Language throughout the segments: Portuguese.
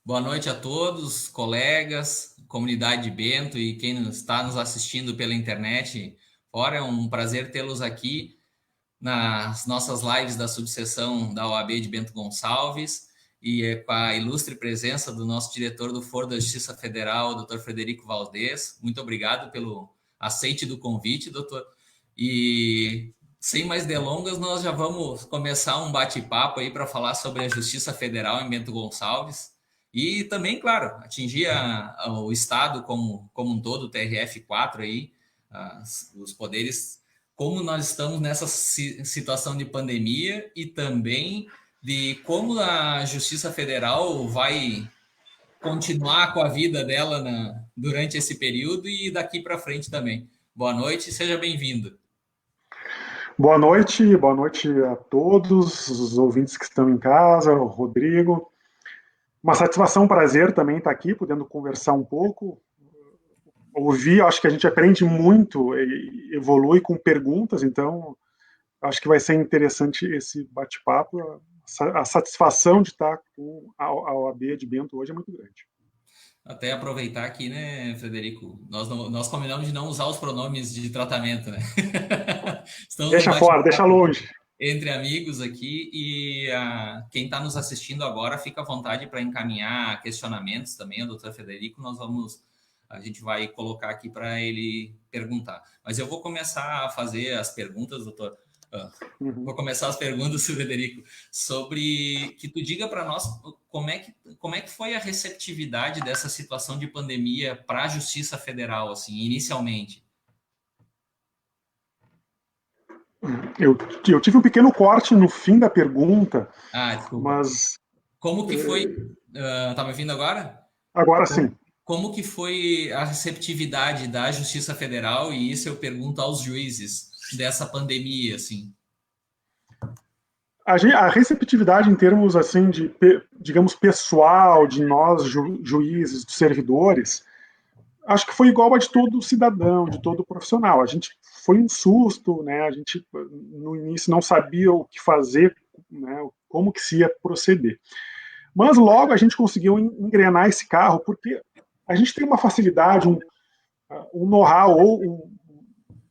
Boa noite a todos, colegas, comunidade de Bento e quem está nos assistindo pela internet. Fora, é um prazer tê-los aqui nas nossas lives da subseção da OAB de Bento Gonçalves e com a ilustre presença do nosso diretor do Foro da Justiça Federal, Dr. Frederico Valdez. Muito obrigado pelo aceite do convite, doutor. E sem mais delongas, nós já vamos começar um bate-papo aí para falar sobre a Justiça Federal em Bento Gonçalves. E também, claro, atingir o Estado como um todo, o TRF4 aí, os poderes, como nós estamos nessa situação de pandemia e também de como a Justiça Federal vai continuar com a vida dela durante esse período e daqui para frente também. Boa noite, seja bem-vindo. Boa noite a todos os ouvintes que estão em casa, o Rodrigo. Uma satisfação, um prazer também estar aqui, podendo conversar um pouco, ouvir. Acho que a gente aprende muito e evolui com perguntas, então acho que vai ser interessante esse bate-papo. A satisfação de estar com a OAB de Bento hoje é muito grande. Até aproveitar aqui, né, Frederico? Nós combinamos de não usar os pronomes de tratamento, né? Estamos no Deixa fora, deixa bate-papo longe. entre amigos aqui e quem está nos assistindo agora fica à vontade para encaminhar questionamentos também ao doutor Frederico. A gente vai colocar aqui para ele perguntar. Mas eu vou começar a fazer as perguntas, doutor. Uhum. Vou começar as perguntas, Frederico, sobre que tu diga para nós como é que foi a receptividade dessa situação de pandemia para a Justiça Federal, assim, inicialmente. Eu, eu tive um pequeno corte no fim da pergunta, Ah, desculpa. mas Como que foi? Tá me ouvindo agora? agora sim. Como que foi a receptividade da Justiça Federal? E isso eu pergunto aos juízes dessa pandemia, assim. A receptividade em termos assim de, digamos, pessoal, de nós juízes, dos servidores, acho que foi igual a de todo cidadão, de todo profissional. A gente foi um susto, né? A gente no início não sabia o que fazer, né? Como que se ia proceder. Mas logo a gente conseguiu engrenar esse carro porque a gente tem uma facilidade, um know-how ou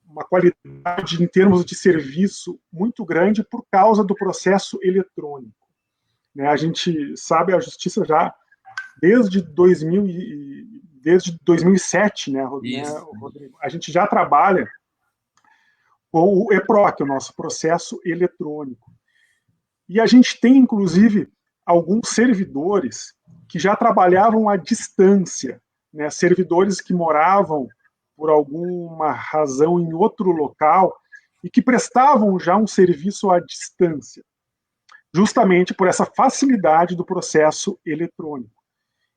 uma qualidade em termos de serviço muito grande por causa do processo eletrônico. Né? A gente sabe a justiça já desde 2007, né, Isso. Rodrigo? A gente já trabalha com o EPROC, o nosso processo eletrônico. E a gente tem, inclusive, alguns servidores que já trabalhavam à distância, né, servidores que moravam por alguma razão em outro local e que prestavam já um serviço à distância, justamente por essa facilidade do processo eletrônico.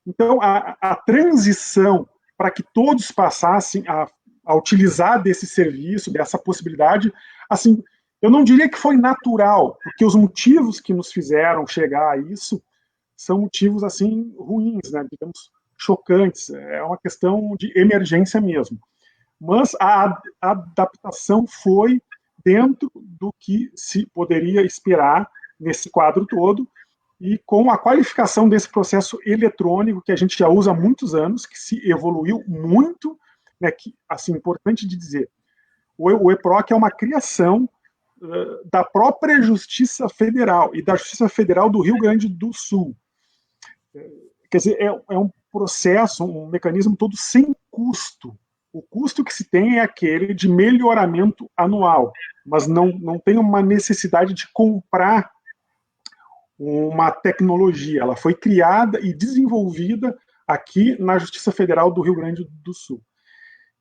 Então, a transição para que todos passassem a utilizar desse serviço, dessa possibilidade, assim, eu não diria que foi natural, porque os motivos que nos fizeram chegar a isso são motivos assim ruins, né, digamos, chocantes. É uma questão de emergência mesmo. Mas a adaptação foi dentro do que se poderia esperar nesse quadro todo e com a qualificação desse processo eletrônico que a gente já usa há muitos anos, que se evoluiu muito, né, que, assim, importante de dizer, o EPROC é uma criação da própria Justiça Federal e da Justiça Federal do Rio Grande do Sul. Quer dizer, é um processo, um mecanismo todo sem custo. O custo que se tem é aquele de melhoramento anual, mas não tem uma necessidade de comprar uma tecnologia. Ela foi criada e desenvolvida aqui na Justiça Federal do Rio Grande do Sul.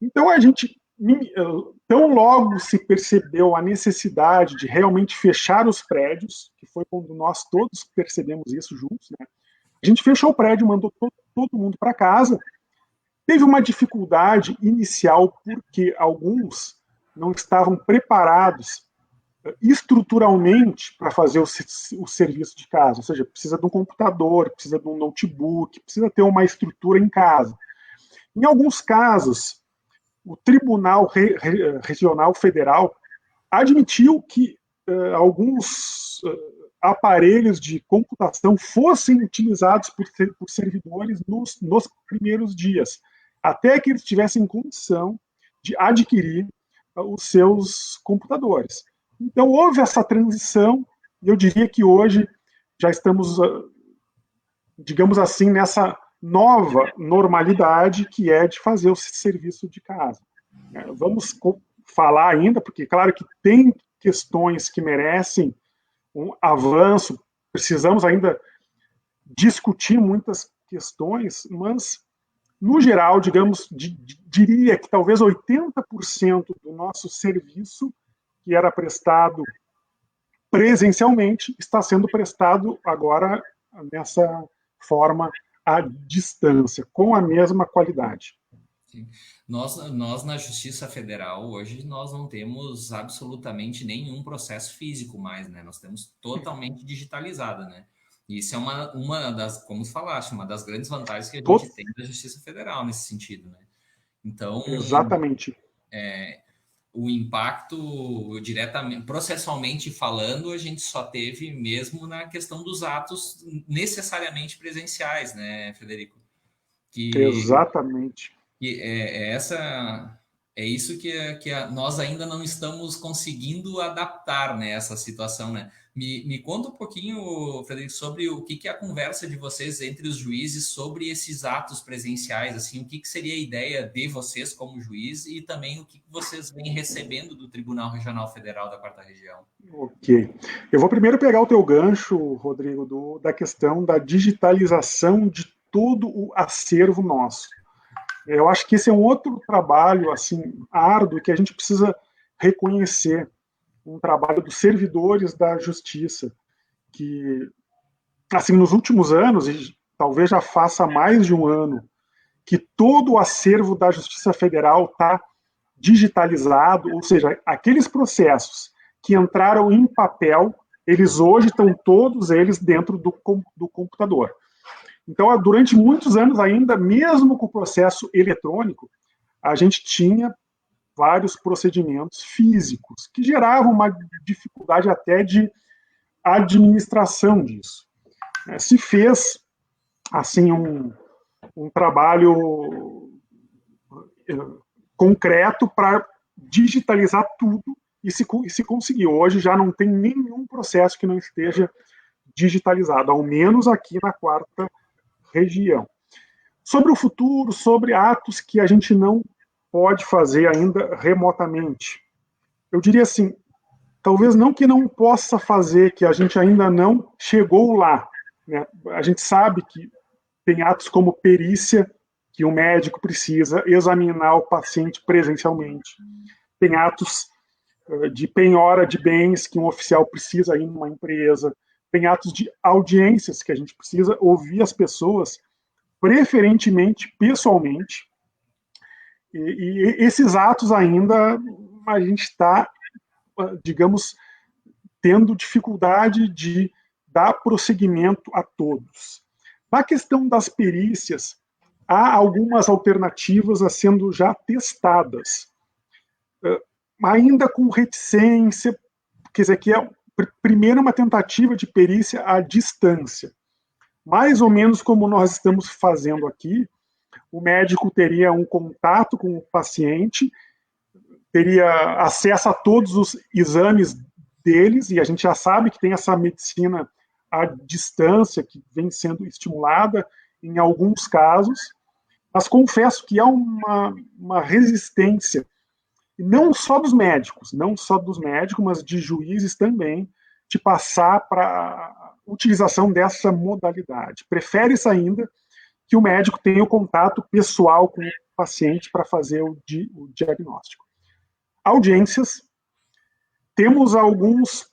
Então, a gente, tão logo se percebeu a necessidade de realmente fechar os prédios, que foi quando nós todos percebemos isso juntos, né? A gente fechou o prédio, mandou todo mundo para casa. Teve uma dificuldade inicial porque alguns não estavam preparados estruturalmente para fazer o serviço de casa, ou seja, precisa de um computador, precisa de um notebook, precisa ter uma estrutura em casa. Em alguns casos, o Tribunal Regional Federal admitiu que alguns aparelhos de computação fossem utilizados por servidores nos primeiros dias, até que eles tivessem condição de adquirir os seus computadores. Então, houve essa transição, e eu diria que hoje já estamos, digamos assim, nessa nova normalidade que é de fazer o serviço de casa. Vamos falar ainda, porque claro que tem questões que merecem um avanço, precisamos ainda discutir muitas questões, mas, no geral, digamos, diria que talvez 80% do nosso serviço que era prestado presencialmente está sendo prestado agora nessa forma à distância, com a mesma qualidade. Sim. Nós, na Justiça Federal, hoje, nós não temos absolutamente nenhum processo físico mais, né? Nós temos totalmente digitalizada, né? E isso é uma das, como falaste, uma das grandes vantagens que a gente tem da Justiça Federal nesse sentido, né? Então, exatamente. O impacto diretamente, processualmente falando, a gente só teve mesmo na questão dos atos necessariamente presenciais, né, Frederico? Exatamente. Que é isso que nós ainda não estamos conseguindo adaptar, né, essa situação, né? Me conta um pouquinho, Frederico, sobre o que é a conversa de vocês entre os juízes sobre esses atos presenciais, assim, o que seria a ideia de vocês como juiz e também o que vocês vêm recebendo do Tribunal Regional Federal da Quarta Região. Ok. Eu vou primeiro pegar o teu gancho, Rodrigo, da questão da digitalização de todo o acervo nosso. Eu acho que esse é um outro trabalho assim árduo que a gente precisa reconhecer, um trabalho dos servidores da justiça, que assim nos últimos anos, e talvez já faça mais de um ano, que todo o acervo da Justiça Federal está digitalizado, ou seja, aqueles processos que entraram em papel, eles hoje estão todos eles dentro do computador. Então, durante muitos anos ainda, mesmo com o processo eletrônico, a gente tinha vários procedimentos físicos que geravam uma dificuldade até de administração disso. Se fez assim um trabalho concreto para digitalizar tudo e se conseguir. Hoje já não tem nenhum processo que não esteja digitalizado, ao menos aqui na Quarta Região. Sobre o futuro, sobre atos que a gente não pode fazer ainda remotamente. Eu diria assim, talvez não que não possa fazer, que a gente ainda não chegou lá. Né? A gente sabe que tem atos como perícia, que o médico precisa examinar o paciente presencialmente. Tem atos de penhora de bens que um oficial precisa ir numa empresa. Tem atos de audiências que a gente precisa ouvir as pessoas, preferentemente pessoalmente. E esses atos ainda a gente está, digamos, tendo dificuldade de dar prosseguimento a todos. Na questão das perícias, há algumas alternativas a sendo já testadas, ainda com reticência, quer dizer, que é primeiro uma tentativa de perícia à distância. Mais ou menos como nós estamos fazendo aqui, o médico teria um contato com o paciente, teria acesso a todos os exames deles, e a gente já sabe que tem essa medicina à distância que vem sendo estimulada em alguns casos, mas confesso que há uma resistência, não só dos médicos, mas de juízes também, de passar para a utilização dessa modalidade. Prefere-se ainda que o médico tenha o contato pessoal com o paciente para fazer o diagnóstico. Audiências. Temos alguns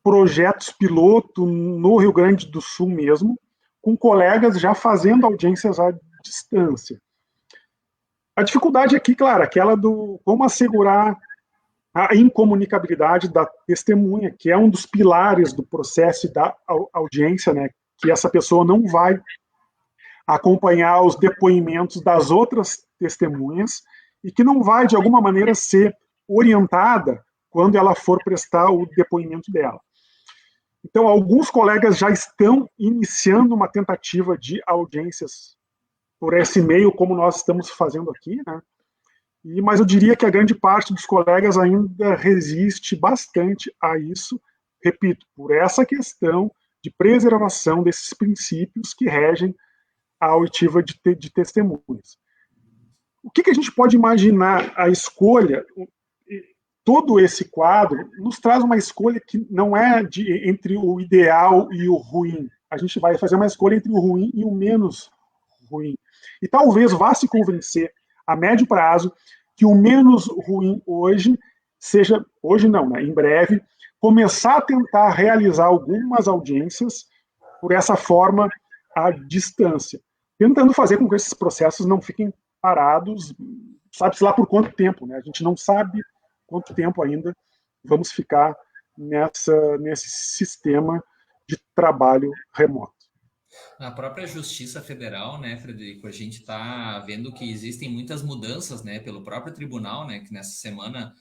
projetos piloto no Rio Grande do Sul mesmo, com colegas já fazendo audiências à distância. A dificuldade aqui, claro, aquela do como assegurar a incomunicabilidade da testemunha, que é um dos pilares do processo da audiência, né, que essa pessoa não vai acompanhar os depoimentos das outras testemunhas e que não vai, de alguma maneira, ser orientada quando ela for prestar o depoimento dela. Então, alguns colegas já estão iniciando uma tentativa de audiências por esse meio, como nós estamos fazendo aqui, né? Mas eu diria que a grande parte dos colegas ainda resiste bastante a isso, repito, por essa questão de preservação desses princípios que regem a oitiva de testemunhas. O que a gente pode imaginar a escolha? Todo esse quadro nos traz uma escolha que não é entre o ideal e o ruim. A gente vai fazer uma escolha entre o ruim e o menos ruim. E talvez vá se convencer, a médio prazo, que o menos ruim hoje seja, hoje não, né, em breve, começar a tentar realizar algumas audiências por essa forma à distância, tentando fazer com que esses processos não fiquem parados, sabe-se lá por quanto tempo, né? A gente não sabe quanto tempo ainda vamos ficar nesse sistema de trabalho remoto. Na própria Justiça Federal, né, Frederico, a gente está vendo que existem muitas mudanças, né, pelo próprio tribunal, né, que nessa semana,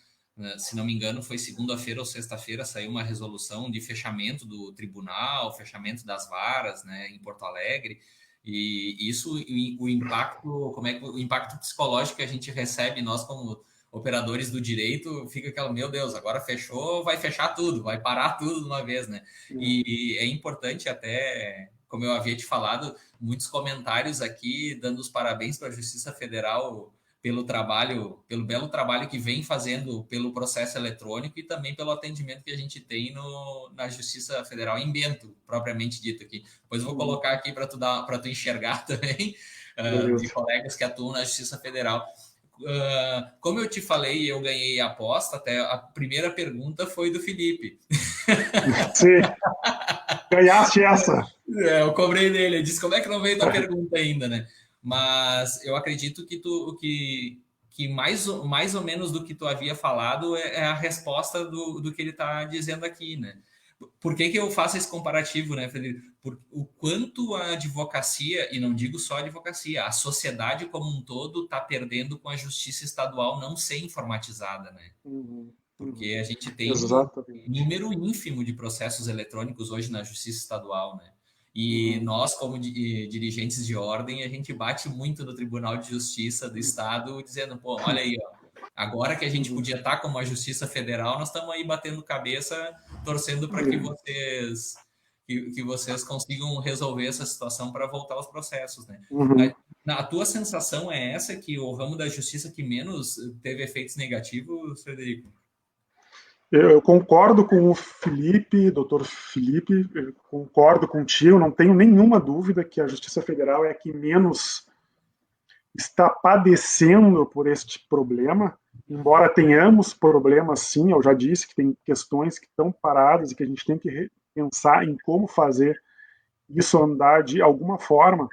se não me engano, foi segunda-feira ou sexta-feira, saiu uma resolução de fechamento do tribunal, fechamento das varas, né, em Porto Alegre, e isso, o impacto, como é que o impacto psicológico que a gente recebe, nós como operadores do direito, fica aquela, meu Deus, agora fechou, vai fechar tudo, vai parar tudo de uma vez, né? E é importante até, como eu havia te falado, muitos comentários aqui dando os parabéns para a Justiça Federal pelo trabalho, pelo belo trabalho que vem fazendo pelo processo eletrônico e também pelo atendimento que a gente tem na Justiça Federal em Bento, propriamente dito aqui. Depois eu vou colocar aqui para tu enxergar também, de colegas que atuam na Justiça Federal. Como eu te falei, eu ganhei a aposta, até a primeira pergunta foi do Felipe. Sim, ganhaste essa. Eu cobrei dele, ele disse como é que não veio da pergunta ainda, né? Mas eu acredito que mais ou menos do que tu havia falado é a resposta do que ele está dizendo aqui, né? Por que eu faço esse comparativo, né, Frederico? Por o quanto a advocacia, e não digo só a advocacia, a sociedade como um todo está perdendo com a justiça estadual não ser informatizada, né? Porque a gente tem um número ínfimo de processos eletrônicos hoje na justiça estadual, né? E nós, como dirigentes de ordem, a gente bate muito no Tribunal de Justiça do Estado, dizendo, pô, olha aí, ó, agora que a gente podia estar como a Justiça Federal, nós estamos aí batendo cabeça, torcendo para que vocês consigam resolver essa situação para voltar aos processos, né? A tua sensação é essa, que o ramo da justiça que menos teve efeitos negativos, Frederico? Eu concordo com o Felipe, doutor Felipe, concordo contigo, não tenho nenhuma dúvida que a Justiça Federal é a que menos está padecendo por este problema, embora tenhamos problemas, sim, eu já disse que tem questões que estão paradas e que a gente tem que pensar em como fazer isso andar de alguma forma.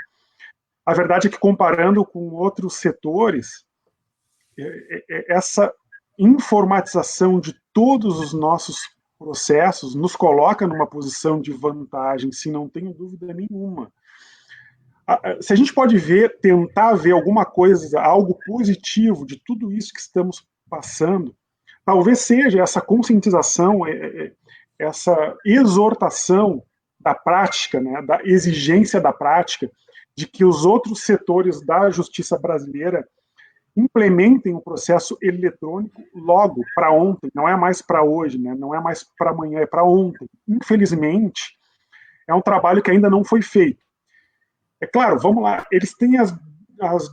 A verdade é que, comparando com outros setores, essa informatização de todos os nossos processos nos coloca numa posição de vantagem, sim, não tenho dúvida nenhuma. Se a gente pode tentar ver alguma coisa, algo positivo de tudo isso que estamos passando, talvez seja essa conscientização, essa exortação da prática, né, da exigência da prática, de que os outros setores da justiça brasileira implementem o processo eletrônico logo, para ontem, não é mais para hoje, né? Não é mais para amanhã, é para ontem. Infelizmente, é um trabalho que ainda não foi feito. É claro, vamos lá, eles têm as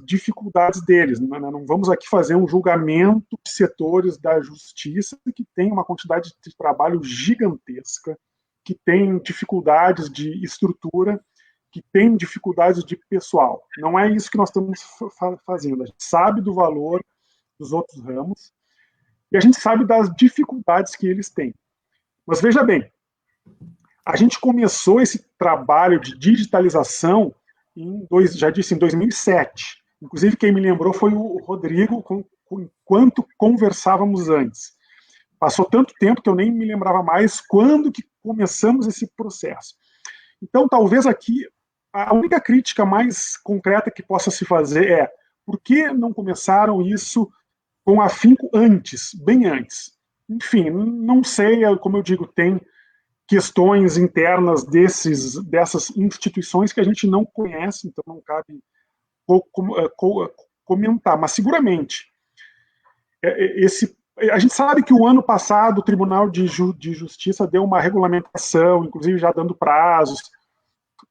dificuldades deles, não vamos aqui fazer um julgamento de setores da justiça que tem uma quantidade de trabalho gigantesca, que tem dificuldades de estrutura, que tem dificuldades de pessoal. Não é isso que nós estamos fazendo. A gente sabe do valor dos outros ramos e a gente sabe das dificuldades que eles têm. Mas veja bem, a gente começou esse trabalho de digitalização já disse, em 2007. Inclusive, quem me lembrou foi o Rodrigo, enquanto conversávamos antes. Passou tanto tempo que eu nem me lembrava mais quando que começamos esse processo. Então, talvez aqui a única crítica mais concreta que possa se fazer é por que não começaram isso com afinco antes, bem antes? Enfim, não sei, como eu digo, tem questões internas dessas instituições que a gente não conhece, então não cabe comentar, mas seguramente a gente sabe que o ano passado o Tribunal de Justiça deu uma regulamentação, inclusive já dando prazos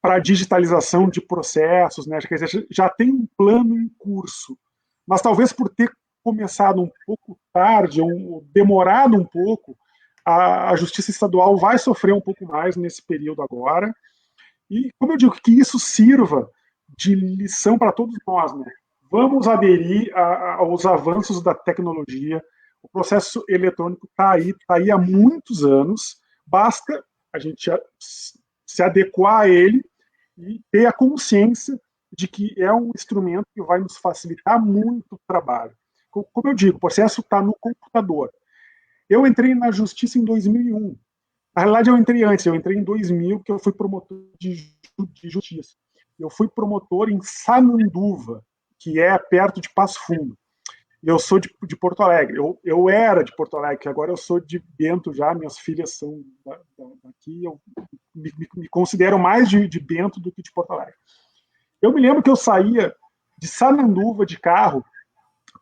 para a digitalização de processos, né? Quer dizer, já tem um plano em curso, mas talvez por ter começado um pouco tarde, ou demorado um pouco, a Justiça Estadual vai sofrer um pouco mais nesse período agora, e, como eu digo, que isso sirva de lição para todos nós, né? Vamos aderir aos avanços da tecnologia. O processo eletrônico está aí há muitos anos, basta a gente se adequar a ele e ter a consciência de que é um instrumento que vai nos facilitar muito o trabalho. Como eu digo, o processo está no computador. Eu entrei na justiça em 2001. Na realidade, eu entrei antes, eu entrei em 2000, porque eu fui promotor de justiça. Eu fui promotor em Sananduva, que é perto de Passo Fundo. Eu sou de Porto Alegre. Eu era de Porto Alegre, agora eu sou de Bento já, minhas filhas são daqui. Eu me considero mais de Bento do que de Porto Alegre. Eu me lembro que eu saía de Sananduva de carro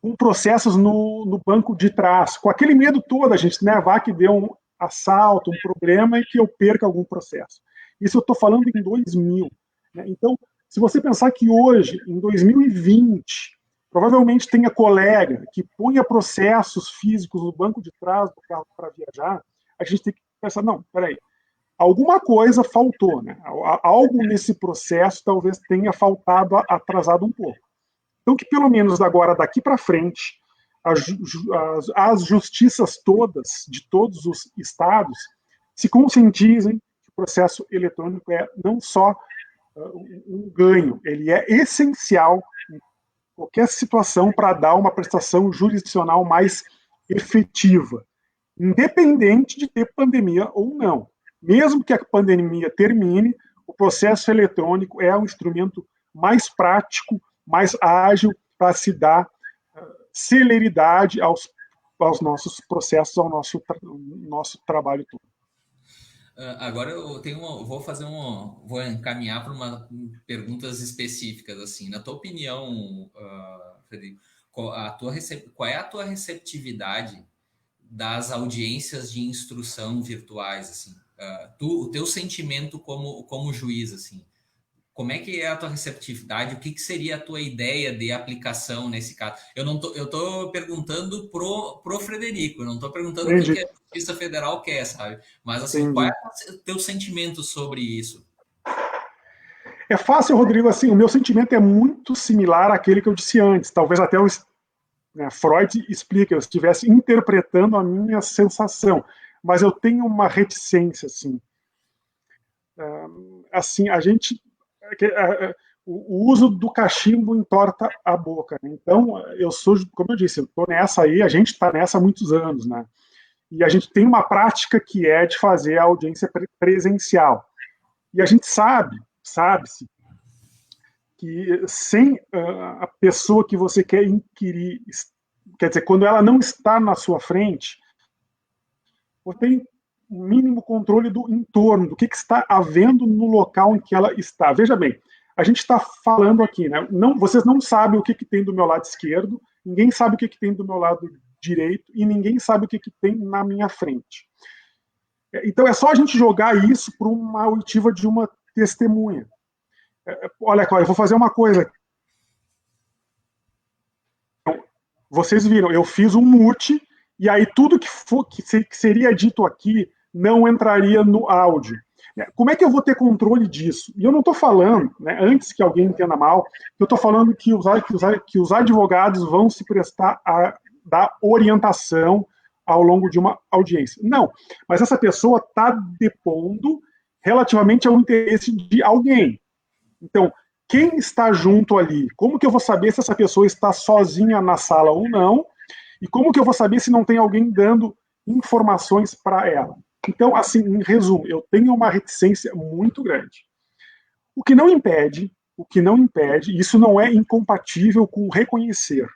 com processos no banco de trás, com aquele medo todo, a gente, né, vá que dê um assalto, um problema e que eu perca algum processo. Isso eu estou falando em 2000. Né? Então, se você pensar que hoje, em 2020, provavelmente tenha colega que ponha processos físicos no banco de trás do carro para viajar, a gente tem que pensar, não, peraí, alguma coisa faltou, né? Algo nesse processo talvez tenha faltado, atrasado um pouco. Então, que pelo menos agora, daqui para frente, as justiças todas, de todos os estados, se conscientizem que o processo eletrônico é não só um ganho, ele é essencial em qualquer situação para dar uma prestação jurisdicional mais efetiva, independente de ter pandemia ou não. Mesmo que a pandemia termine, o processo eletrônico é um instrumento mais prático, mais ágil para se dar celeridade aos nossos processos, ao nosso trabalho todo. Agora eu tenho vou encaminhar para perguntas específicas assim. Na tua opinião, Frederico, qual é a tua receptividade das audiências de instrução virtuais, assim? O teu sentimento como juiz, assim? Como é que é a tua receptividade? O que seria a tua ideia de aplicação nesse caso? Eu estou perguntando pro Frederico, eu não estou perguntando o que a Justiça Federal quer, sabe? Mas assim, qual é o teu sentimento sobre isso? É fácil, Rodrigo, assim, o meu sentimento é muito similar àquele que eu disse antes. Talvez até Freud explique, eu estivesse interpretando a minha sensação, mas eu tenho uma reticência, assim. Assim, a gente... o uso do cachimbo entorta a boca. Né? Então, como eu disse, eu estou nessa aí, a gente está nessa há muitos anos, né? E a gente tem uma prática que é de fazer a audiência presencial. E a gente sabe-se, que sem a pessoa que você quer inquirir, quer dizer, quando ela não está na sua frente, você tem o mínimo controle do entorno, do que está havendo no local em que ela está. Veja bem, a gente está falando aqui, né? Vocês não sabem o que tem do meu lado esquerdo, ninguém sabe o que tem do meu lado direito e ninguém sabe o que tem na minha frente. Então é só a gente jogar isso para uma oitiva de uma testemunha. Olha, eu vou fazer uma coisa. Vocês viram, eu fiz um mute e aí tudo que seria dito aqui não entraria no áudio. Como é que eu vou ter controle disso? E eu não estou falando, né, antes que alguém entenda mal, eu estou falando que os advogados vão se prestar a dar orientação ao longo de uma audiência. Não, mas essa pessoa está depondo relativamente ao interesse de alguém. Então, quem está junto ali? Como que eu vou saber se essa pessoa está sozinha na sala ou não? E como que eu vou saber se não tem alguém dando informações para ela? Então, assim, em resumo, eu tenho uma reticência muito grande. O que não impede, isso não é incompatível com reconhecer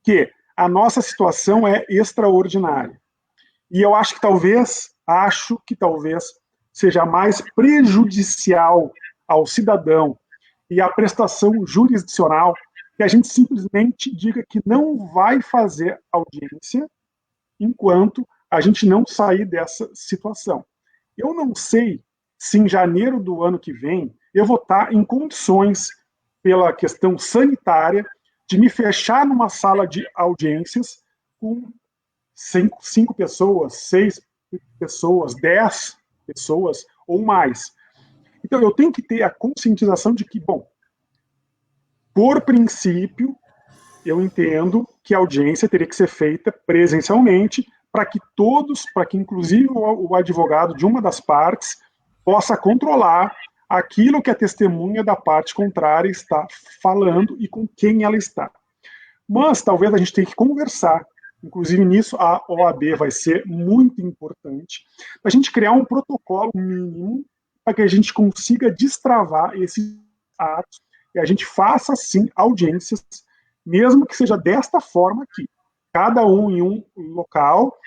que a nossa situação é extraordinária. E eu acho que talvez seja mais prejudicial ao cidadão e à prestação jurisdicional, que a gente simplesmente diga que não vai fazer audiência enquanto a gente não sair dessa situação. Eu não sei se em janeiro do ano que vem eu vou estar em condições, pela questão sanitária, de me fechar numa sala de audiências com 5 pessoas, 6 pessoas, 10 pessoas ou mais. Então, eu tenho que ter a conscientização de que, bom, por princípio, eu entendo que a audiência teria que ser feita presencialmente para que todos, para que inclusive o advogado de uma das partes possa controlar aquilo que a testemunha da parte contrária está falando e com quem ela está. Mas talvez a gente tenha que conversar, inclusive nisso a OAB vai ser muito importante, para a gente criar um protocolo mínimo para que a gente consiga destravar esses atos e a gente faça, sim, audiências, mesmo que seja desta forma aqui, cada um em um local,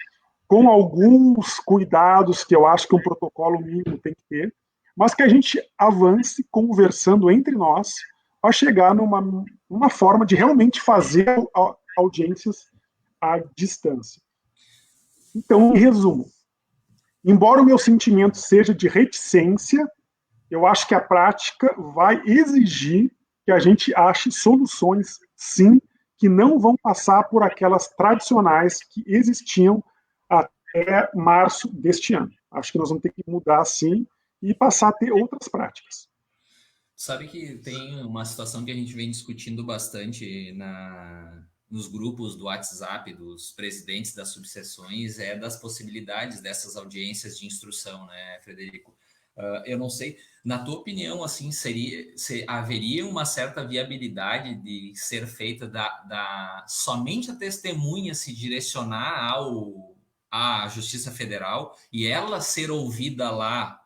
com alguns cuidados que eu acho que um protocolo mínimo tem que ter, mas que a gente avance conversando entre nós para chegar numa forma de realmente fazer audiências à distância. Então, em resumo, embora o meu sentimento seja de reticência, eu acho que a prática vai exigir que a gente ache soluções, sim, que não vão passar por aquelas tradicionais que existiam até março deste ano. Acho que nós vamos ter que mudar, sim, e passar a ter outras práticas. Sabe que tem uma situação que a gente vem discutindo bastante nos grupos do WhatsApp dos presidentes das subseções, é das possibilidades dessas audiências de instrução, né, Frederico? Eu não sei, na tua opinião, assim, haveria uma certa viabilidade de ser feita somente a testemunha se direcionar à Justiça Federal e ela ser ouvida lá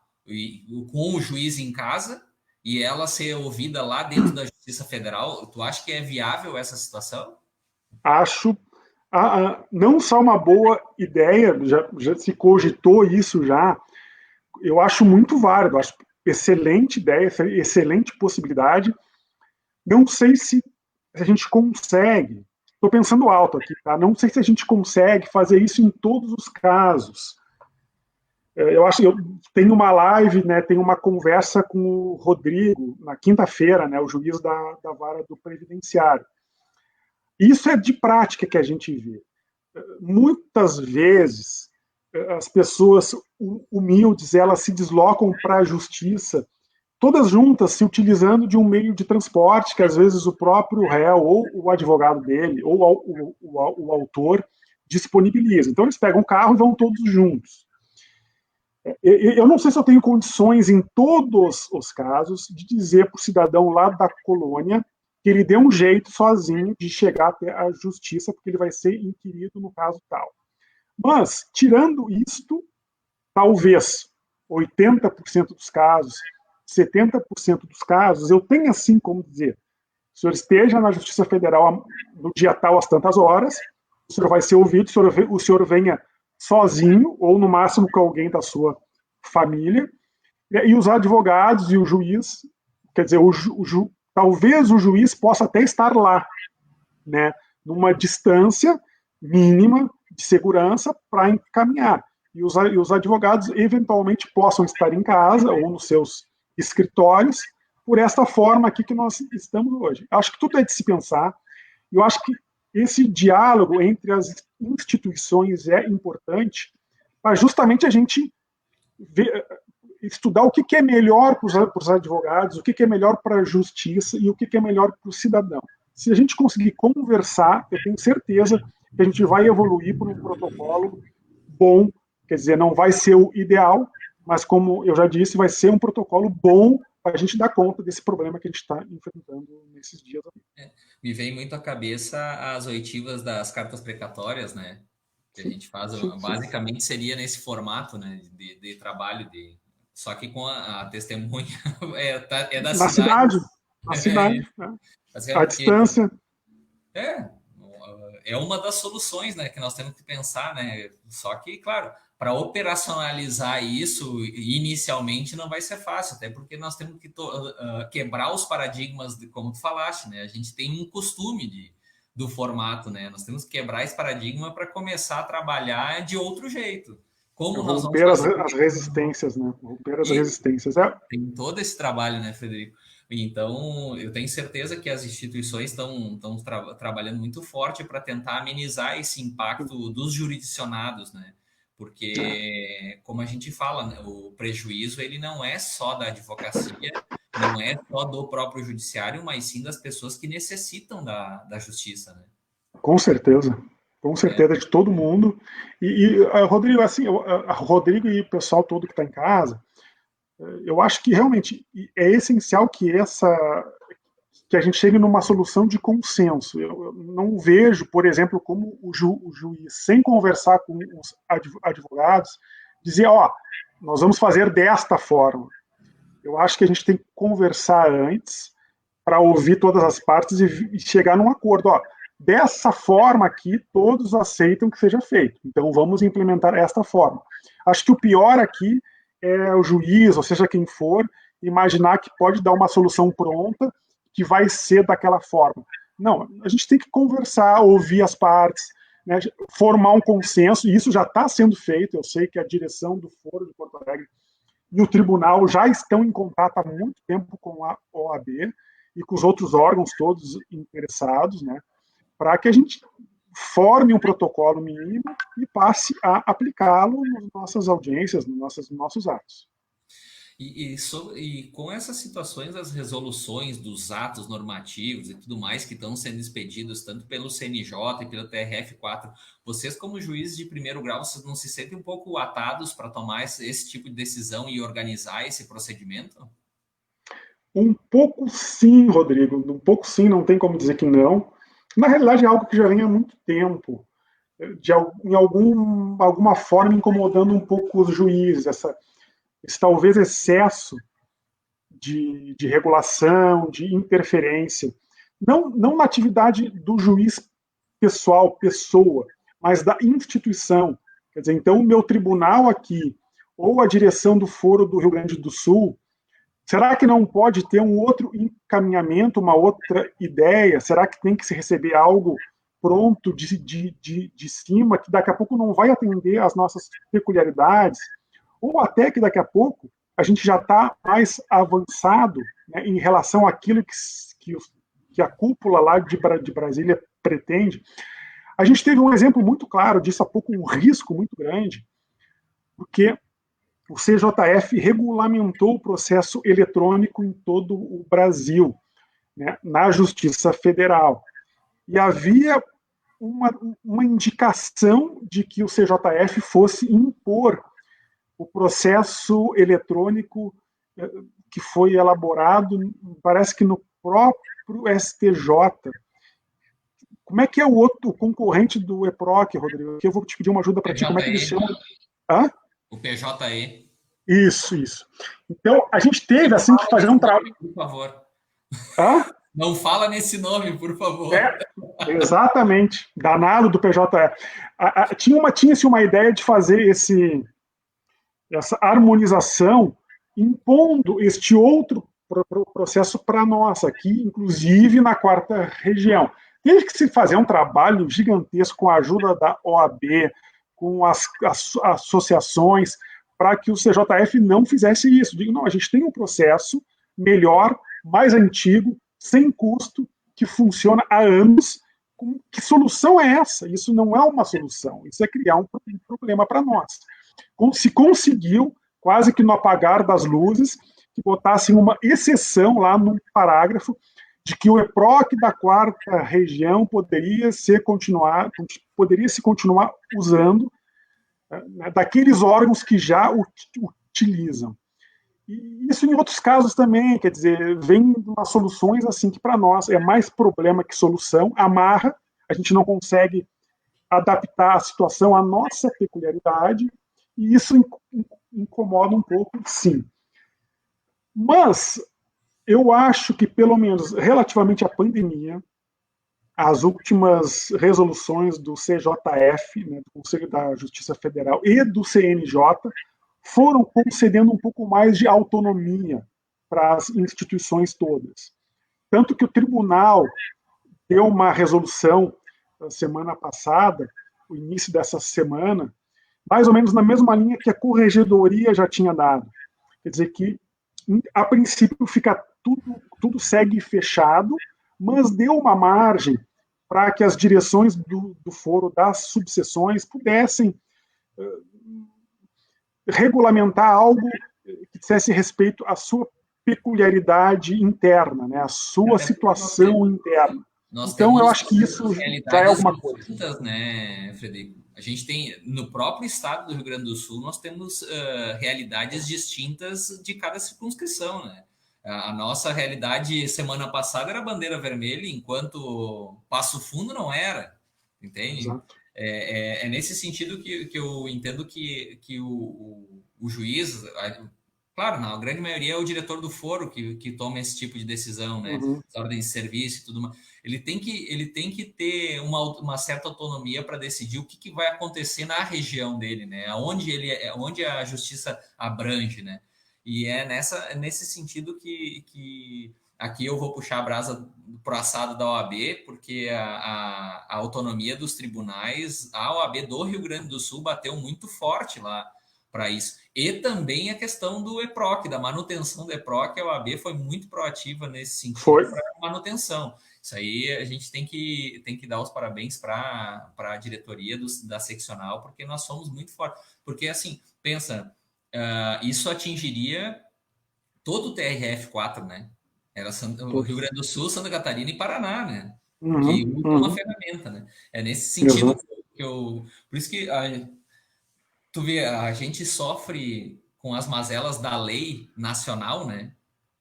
com o juiz em casa e ela ser ouvida lá dentro da Justiça Federal? Tu acha que é viável essa situação? Acho não só uma boa ideia, já se cogitou isso já, eu acho muito válido, acho excelente ideia, excelente possibilidade. Não sei se a gente consegue, estou pensando alto aqui, tá? Não sei se a gente consegue fazer isso em todos os casos. Eu acho que eu tenho uma live, né, tenho uma conversa com o Rodrigo na quinta-feira, né, o juiz da vara do Previdenciário. Isso é de prática que a gente vê. Muitas vezes as pessoas humildes elas se deslocam para a justiça, todas juntas se utilizando de um meio de transporte que às vezes o próprio réu ou o advogado dele ou o autor disponibiliza. Então eles pegam o carro e vão todos juntos. Eu não sei se eu tenho condições em todos os casos de dizer para o cidadão lá da colônia que ele dê um jeito sozinho de chegar até a justiça, porque ele vai ser inquirido no caso tal. Mas, tirando isto, talvez 80% dos casos, 70% dos casos, eu tenho assim como dizer, o senhor esteja na Justiça Federal no dia tal, às tantas horas, o senhor vai ser ouvido, o senhor venha sozinho, ou no máximo com alguém da sua família, e os advogados e o juiz, quer dizer, talvez o juiz possa até estar lá, né, numa distância mínima de segurança para encaminhar. E os advogados eventualmente possam estar em casa ou nos seus escritórios, por esta forma aqui que nós estamos hoje. Acho que tudo é de se pensar, e eu acho que esse diálogo entre as instituições é importante para justamente a gente estudar o que é melhor para os advogados, o que é melhor para a justiça e o que é melhor para o cidadão. Se a gente conseguir conversar, eu tenho certeza que a gente vai evoluir para um protocolo bom, quer dizer, não vai ser o ideal, mas como eu já disse, vai ser um protocolo bom para a gente dar conta desse problema que a gente está enfrentando nesses dias. Me vem muito à cabeça as oitivas das cartas precatórias, né? Que a gente faz, basicamente seria nesse formato, né, de trabalho, só que com a testemunha da na cidade. Na cidade, né? À Porque distância. é uma das soluções, né, que nós temos que pensar, né? Só que, claro, para operacionalizar isso inicialmente não vai ser fácil, até porque nós temos que quebrar os paradigmas, como tu falaste, né? A gente tem um costume do formato, né? Nós temos que quebrar esse paradigma para começar a trabalhar de outro jeito. Como nós vamos Romper fazer? as resistências, né? Romper as E resistências. tem todo esse trabalho, né, Frederico? Então, eu tenho certeza que as instituições estão trabalhando muito forte para tentar amenizar esse impacto dos jurisdicionados, né? Porque, como a gente fala, né, o prejuízo ele não é só da advocacia, não é só do próprio judiciário, mas sim das pessoas que necessitam da justiça, né? Com É, certeza de todo mundo. Rodrigo, assim, Rodrigo e o pessoal todo que está em casa, eu acho que realmente é essencial que a gente chegue numa solução de consenso. Eu não vejo, por exemplo, como o juiz, sem conversar com os advogados, dizer, ó, nós vamos fazer desta forma. Eu acho que a gente tem que conversar antes para ouvir todas as partes e chegar num acordo. Ó, dessa forma aqui, todos aceitam que seja feito. Então, vamos implementar esta forma. Acho que o pior aqui é o juiz, ou seja, quem for, imaginar que pode dar uma solução pronta que vai ser daquela forma. Não, a gente tem que conversar, ouvir as partes, né, formar um consenso, e isso já está sendo feito. Eu sei que a direção do Foro de Porto Alegre e o tribunal já estão em contato há muito tempo com a OAB e com os outros órgãos todos interessados, né, para que a gente forme um protocolo mínimo e passe a aplicá-lo nas nossas audiências, nos nossos atos. E com essas situações, as resoluções dos atos normativos e tudo mais que estão sendo expedidos tanto pelo CNJ e pelo TRF4, vocês como juízes de primeiro grau, vocês não se sentem um pouco atados para tomar esse tipo de decisão e organizar esse procedimento? Um pouco sim, Rodrigo, um pouco sim, não tem como dizer que não. Na realidade é algo que já vem há muito tempo, em alguma forma incomodando um pouco os juízes, esse talvez excesso de regulação, de interferência, não na atividade do juiz pessoal, pessoa, mas da instituição. Quer dizer, então o meu tribunal aqui, ou a direção do Foro do Rio Grande do Sul, será que não pode ter um outro encaminhamento, uma outra ideia? Será que tem que se receber algo pronto de cima, que daqui a pouco não vai atender às nossas peculiaridades? Ou até que daqui a pouco a gente já está mais avançado, né, em relação àquilo que a cúpula lá de Brasília pretende. A gente teve um exemplo muito claro disso há pouco, um risco muito grande, porque o CJF regulamentou o processo eletrônico em todo o Brasil, né, na Justiça Federal. E havia uma indicação de que o CJF fosse impor o processo eletrônico que foi elaborado, parece que no próprio STJ. Como é que é o concorrente do EPROC, Rodrigo? Que eu vou te pedir uma ajuda para ti. Como é que eles PJE, chamam? Hã? o PJE. Isso. Então, a gente teve assim que fazer um trabalho. Por favor. Hã? Não fala nesse nome, por favor. É, exatamente. Danado do PJE. Tinha-se uma ideia de fazer essa harmonização impondo este outro processo para nós aqui, inclusive na quarta região. Teve que se fazer um trabalho gigantesco com a ajuda da OAB, com as associações, para que o CJF não fizesse isso. Digo, não, a gente tem um processo melhor, mais antigo, sem custo, que funciona há anos. Que solução é essa? Isso não é uma solução, isso é criar um problema para nós. Se conseguiu, quase que no apagar das luzes, que botassem uma exceção lá no parágrafo de que o EPROC da quarta região poderia se continuar usando, né, daqueles órgãos que já utilizam. E isso em outros casos também, quer dizer, vem umas soluções assim que para nós é mais problema que solução, amarra, a gente não consegue adaptar a situação à nossa peculiaridade, e isso incomoda um pouco, sim. Mas eu acho que, pelo menos relativamente à pandemia, as últimas resoluções do CJF, né, do Conselho da Justiça Federal, e do CNJ, foram concedendo um pouco mais de autonomia para as instituições todas. Tanto que o tribunal deu uma resolução na semana passada, o início dessa semana, mais ou menos na mesma linha que a corregedoria já tinha dado. Quer dizer que, a princípio, fica tudo segue fechado, mas deu uma margem para que as direções do foro, das subseções, pudessem regulamentar algo que dissesse respeito à sua peculiaridade interna, né, à sua situação interna. Então, eu acho que isso já é alguma coisa. Distintas, né, Frederico? A gente tem, no próprio estado do Rio Grande do Sul, nós temos realidades distintas de cada circunscrição, né? A nossa realidade semana passada era bandeira vermelha, enquanto Passo Fundo não era, entende? É nesse sentido que eu entendo que o juiz, claro, na grande maioria é o diretor do foro que toma esse tipo de decisão, né? As ordens de serviço e tudo mais. Ele tem que ter uma certa autonomia para decidir o que vai acontecer na região dele, né? Onde a justiça abrange, né? E é nesse sentido que aqui eu vou puxar a brasa pro assado da OAB, porque a autonomia dos tribunais, a OAB do Rio Grande do Sul bateu muito forte lá para isso. E também a questão do EPROC, da manutenção do EPROC, a OAB foi muito proativa nesse sentido para manutenção. Isso aí a gente tem que dar os parabéns para a diretoria da seccional, porque nós somos muito fortes. Porque, assim, pensa, isso atingiria todo o TRF4, né? Era o Rio Grande do Sul, Santa Catarina e Paraná, né? Que usam uma ferramenta, né? É nesse sentido que eu... Por isso que tu vê, a gente sofre com as mazelas da lei nacional, né?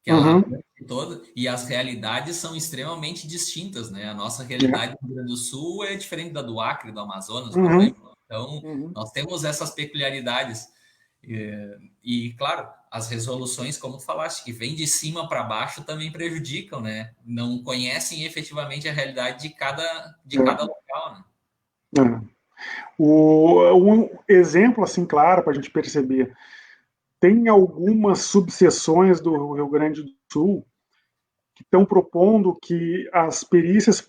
Que ela toda, e as realidades são extremamente distintas, né? A nossa realidade no Rio Grande do Sul é diferente da do Acre, do Amazonas, por exemplo. Então, nós temos essas peculiaridades. E, claro, as resoluções, como tu falaste, que vêm de cima para baixo também prejudicam, né? Não conhecem efetivamente a realidade de cada local, né? Um exemplo, assim, claro, para a gente perceber, tem algumas subseções do Rio Grande do Sul que estão propondo que as perícias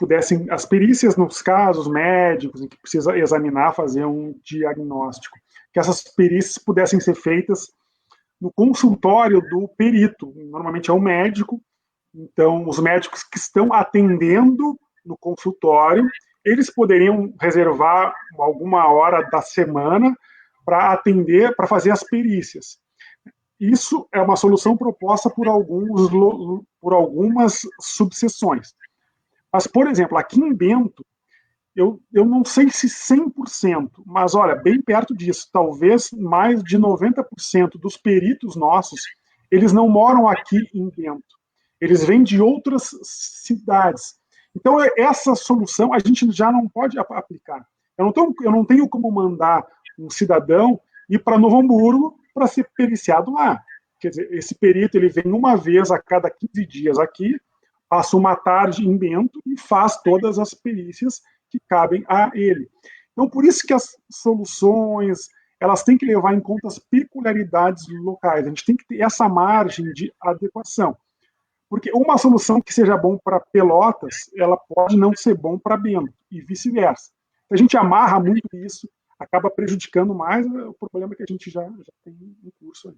nos casos médicos, em que precisa examinar, fazer um diagnóstico, que essas perícias pudessem ser feitas no consultório do perito, normalmente é o médico. Então, os médicos que estão atendendo no consultório, eles poderiam reservar alguma hora da semana para atender, para fazer as perícias. Isso é uma solução proposta por algumas subseções. Mas, por exemplo, aqui em Bento, eu não sei se 100%, mas olha, bem perto disso, talvez mais de 90% dos peritos nossos, eles não moram aqui em Bento. Eles vêm de outras cidades. Então, essa solução a gente já não pode aplicar. Eu não tenho como mandar um cidadão ir para Novo Hamburgo para ser periciado lá. Quer dizer, esse perito ele vem uma vez a cada 15 dias aqui, passa uma tarde em Bento e faz todas as perícias que cabem a ele. Então, por isso que as soluções elas têm que levar em conta as peculiaridades locais. A gente tem que ter essa margem de adequação. Porque uma solução que seja bom para Pelotas, ela pode não ser bom para Bento, e vice-versa. Se a gente amarra muito isso, acaba prejudicando mais o problema que a gente já tem em curso aí.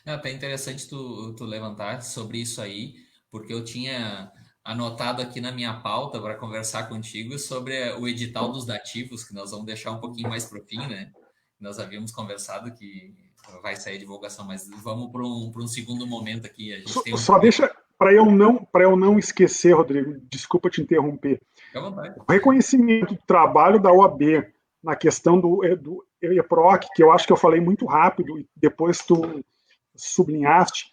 É até interessante tu levantar sobre isso aí, porque eu tinha anotado aqui na minha pauta para conversar contigo sobre o edital dos dativos, que nós vamos deixar um pouquinho mais para o fim, né? Nós havíamos conversado que vai sair a divulgação, mas vamos para um segundo momento aqui. A gente tem só deixa, para eu não esquecer, Rodrigo, desculpa te interromper. O reconhecimento do trabalho da OAB na questão do EPROC, que eu acho que eu falei muito rápido, e depois tu sublinhaste,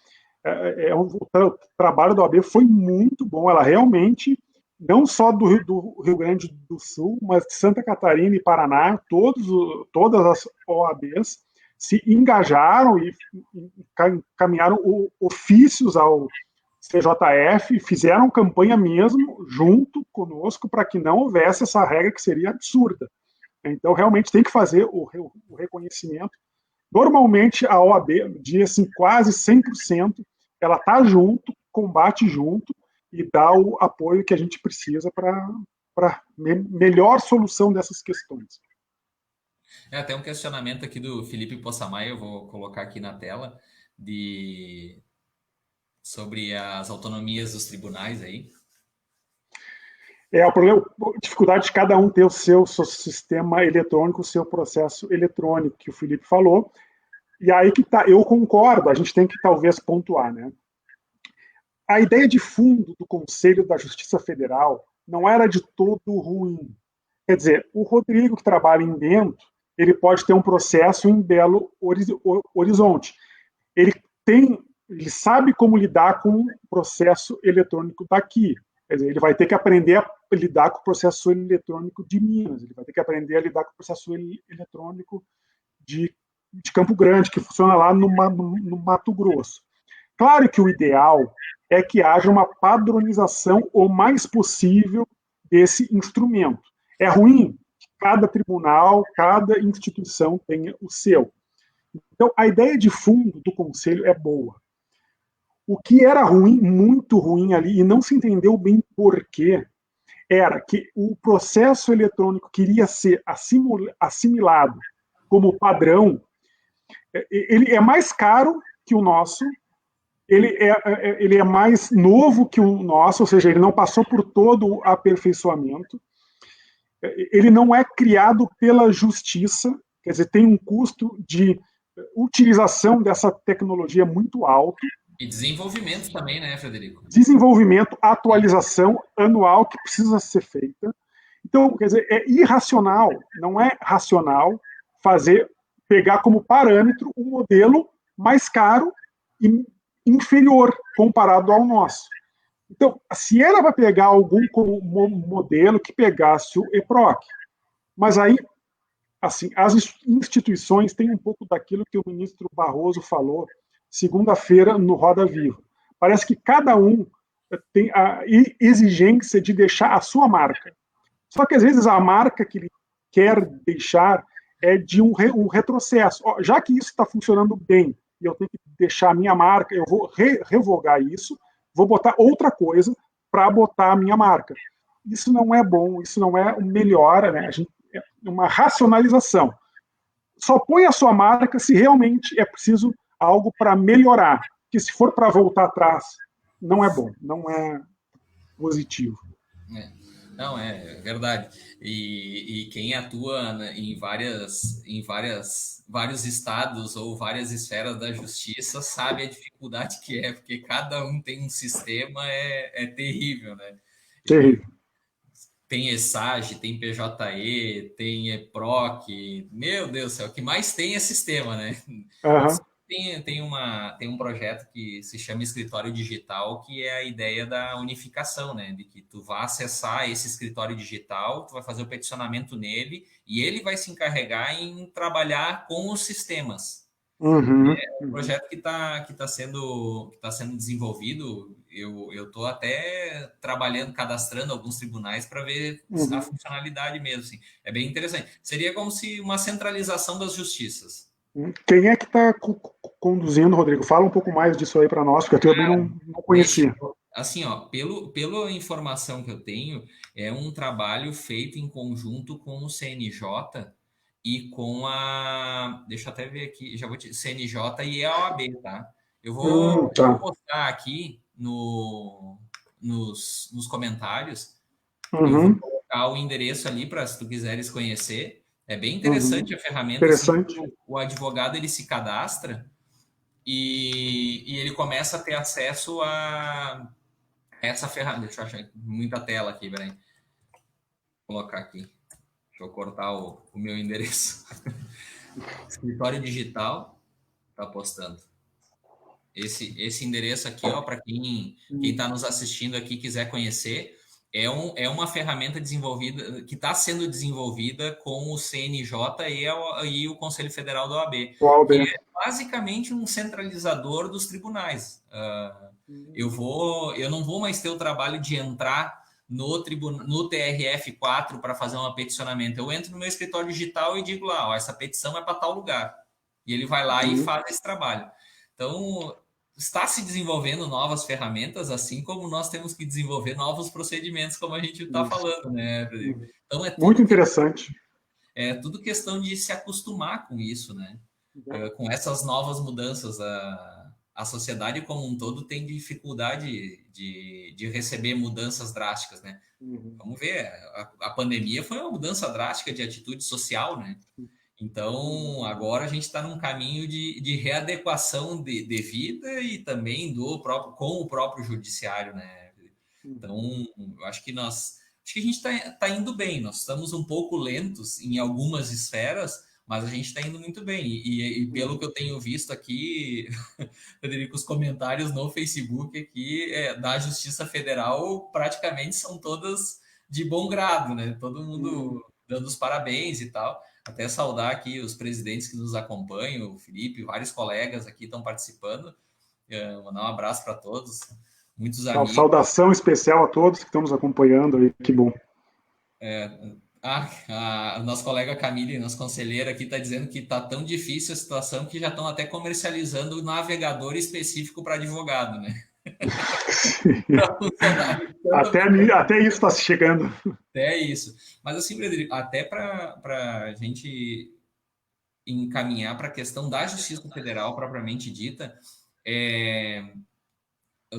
o trabalho da OAB foi muito bom. Ela realmente, não só do Rio Grande do Sul, mas de Santa Catarina e Paraná, todas as OABs se engajaram e encaminharam ofícios ao CJF fizeram campanha mesmo junto conosco para que não houvesse essa regra que seria absurda. Então, realmente tem que fazer o reconhecimento. Normalmente, a OAB, diz assim, quase 100%, ela está junto, combate junto e dá o apoio que a gente precisa para melhor solução dessas questões. Até um questionamento aqui do Felipe Poçamai, eu vou colocar aqui na tela, sobre as autonomias dos tribunais aí. O problema, a dificuldade de cada um ter o seu sistema eletrônico, o seu processo eletrônico, que o Felipe falou. E aí que tá, eu concordo, a gente tem que talvez pontuar, né? A ideia de fundo do Conselho da Justiça Federal não era de todo ruim. Quer dizer, o Rodrigo, que trabalha em Bento, ele pode ter um processo em Belo Horizonte. Ele sabe como lidar com o processo eletrônico daqui. Quer dizer, ele vai ter que aprender a lidar com o processo eletrônico de Minas, ele vai ter que aprender a lidar com o processo eletrônico de Campo Grande, que funciona lá no Mato Grosso. Claro que o ideal é que haja uma padronização o mais possível desse instrumento. É ruim que cada tribunal, cada instituição tenha o seu. Então, a ideia de fundo do Conselho é boa. O que era ruim, muito ruim ali, e não se entendeu bem por quê, era que o processo eletrônico queria ser assimilado como padrão. Ele é mais caro que o nosso, ele é mais novo que o nosso, ou seja, ele não passou por todo o aperfeiçoamento. Ele não é criado pela justiça, quer dizer, tem um custo de utilização dessa tecnologia muito alto. E desenvolvimento também, né, Frederico? Desenvolvimento, atualização anual que precisa ser feita. Então, quer dizer, é irracional, não é racional pegar como parâmetro um modelo mais caro e inferior comparado ao nosso. Então, se ela vai pegar algum modelo que pegasse o EPROC, mas aí, assim, as instituições têm um pouco daquilo que o ministro Barroso falou segunda-feira no Roda Viva. Parece que cada um tem a exigência de deixar a sua marca. Só que, às vezes, a marca que ele quer deixar é de um retrocesso. Já que isso está funcionando bem e eu tenho que deixar a minha marca, eu vou revogar isso, vou botar outra coisa para botar a minha marca. Isso não é bom, isso não é melhora, né? É uma racionalização. Só põe a sua marca se realmente é preciso algo para melhorar. Porque se for para voltar atrás, não é bom, não é positivo. Não, é verdade. E quem atua em vários estados ou várias esferas da justiça sabe a dificuldade que é, porque cada um tem um sistema, é terrível, né? Terrível. Tem ESAGE, tem PJE, tem EPROC, meu Deus do céu, o que mais tem é sistema, né? Uhum. Tem um projeto que se chama Escritório Digital, que é a ideia da unificação, né? De que tu vai acessar esse escritório digital, tu vai fazer o peticionamento nele e ele vai se encarregar em trabalhar com os sistemas. Uhum. É um projeto que tá sendo desenvolvido. Eu estou até trabalhando, cadastrando alguns tribunais para ver a funcionalidade mesmo. Assim. É bem interessante. Seria como se uma centralização das justiças. Quem é que está conduzindo, Rodrigo? Fala um pouco mais disso aí para nós, porque eu também não conhecia. Assim, ó, pela informação que eu tenho, é um trabalho feito em conjunto com o CNJ e com a... Deixa eu até ver aqui, já vou te... CNJ e a OAB, tá? Eu vou postar aqui nos comentários. Eu vou colocar o endereço ali para se tu quiseres conhecer. É bem interessante a ferramenta. Interessante. Assim, o advogado ele se cadastra e ele começa a ter acesso a essa ferramenta. Deixa eu achar muita tela aqui, peraí. Vou colocar aqui. Deixa eu cortar o meu endereço. Escritório Digital está postando. Esse endereço aqui, ó, para quem está nos assistindo aqui quiser conhecer, é uma ferramenta desenvolvida, que está sendo desenvolvida com o CNJ e o Conselho Federal da OAB, que é basicamente um centralizador dos tribunais. Eu não vou mais ter o trabalho de entrar no TRF4 para fazer um peticionamento. Eu entro no meu escritório digital e digo lá, ó, essa petição é para tal lugar. E ele vai lá e faz esse trabalho. Então, está se desenvolvendo novas ferramentas, assim como nós temos que desenvolver novos procedimentos, como a gente está falando, né, Frederico? Então, muito interessante. É tudo questão de se acostumar com isso, né? Com essas novas mudanças. A sociedade como um todo tem dificuldade de receber mudanças drásticas, né? Vamos ver, a pandemia foi uma mudança drástica de atitude social, né? Então, agora a gente está num caminho de readequação de vida e também com o próprio judiciário, né? Então, eu acho que a gente está indo bem. Nós estamos um pouco lentos em algumas esferas, mas a gente está indo muito bem. E pelo que eu tenho visto aqui, Frederico, os comentários no Facebook aqui da Justiça Federal praticamente são todas de bom grado, né? Todo mundo dando os parabéns e tal. Até saudar aqui os presidentes que nos acompanham, o Felipe, vários colegas aqui estão participando. Mandar um abraço para todos, muitos amigos. Saudação especial a todos que estão nos acompanhando aí, que bom. A nossa colega Camille, nossa conselheira aqui, está dizendo que está tão difícil a situação que já estão até comercializando o navegador específico para advogado, né? Até isso está chegando. Até isso. Mas assim, Frederico, até para a gente encaminhar para a questão da Justiça Federal propriamente dita,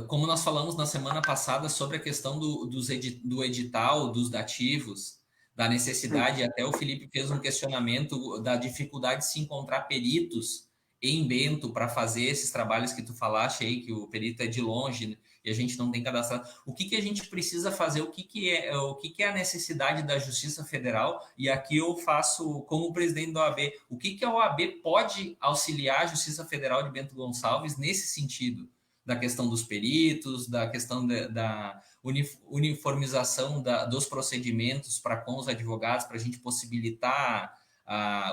como nós falamos na semana passada sobre a questão do edital, dos dativos, da necessidade, até o Felipe fez um questionamento da dificuldade de se encontrar peritos em Bento para fazer esses trabalhos que tu falaste aí, que o perito é de longe, né, e a gente não tem cadastrado. O que a gente precisa fazer? O que é a necessidade da Justiça Federal? E aqui eu faço como presidente da OAB. O que a OAB pode auxiliar a Justiça Federal de Bento Gonçalves nesse sentido? Da questão dos peritos, da questão da uniformização dos procedimentos para com os advogados, para a gente possibilitar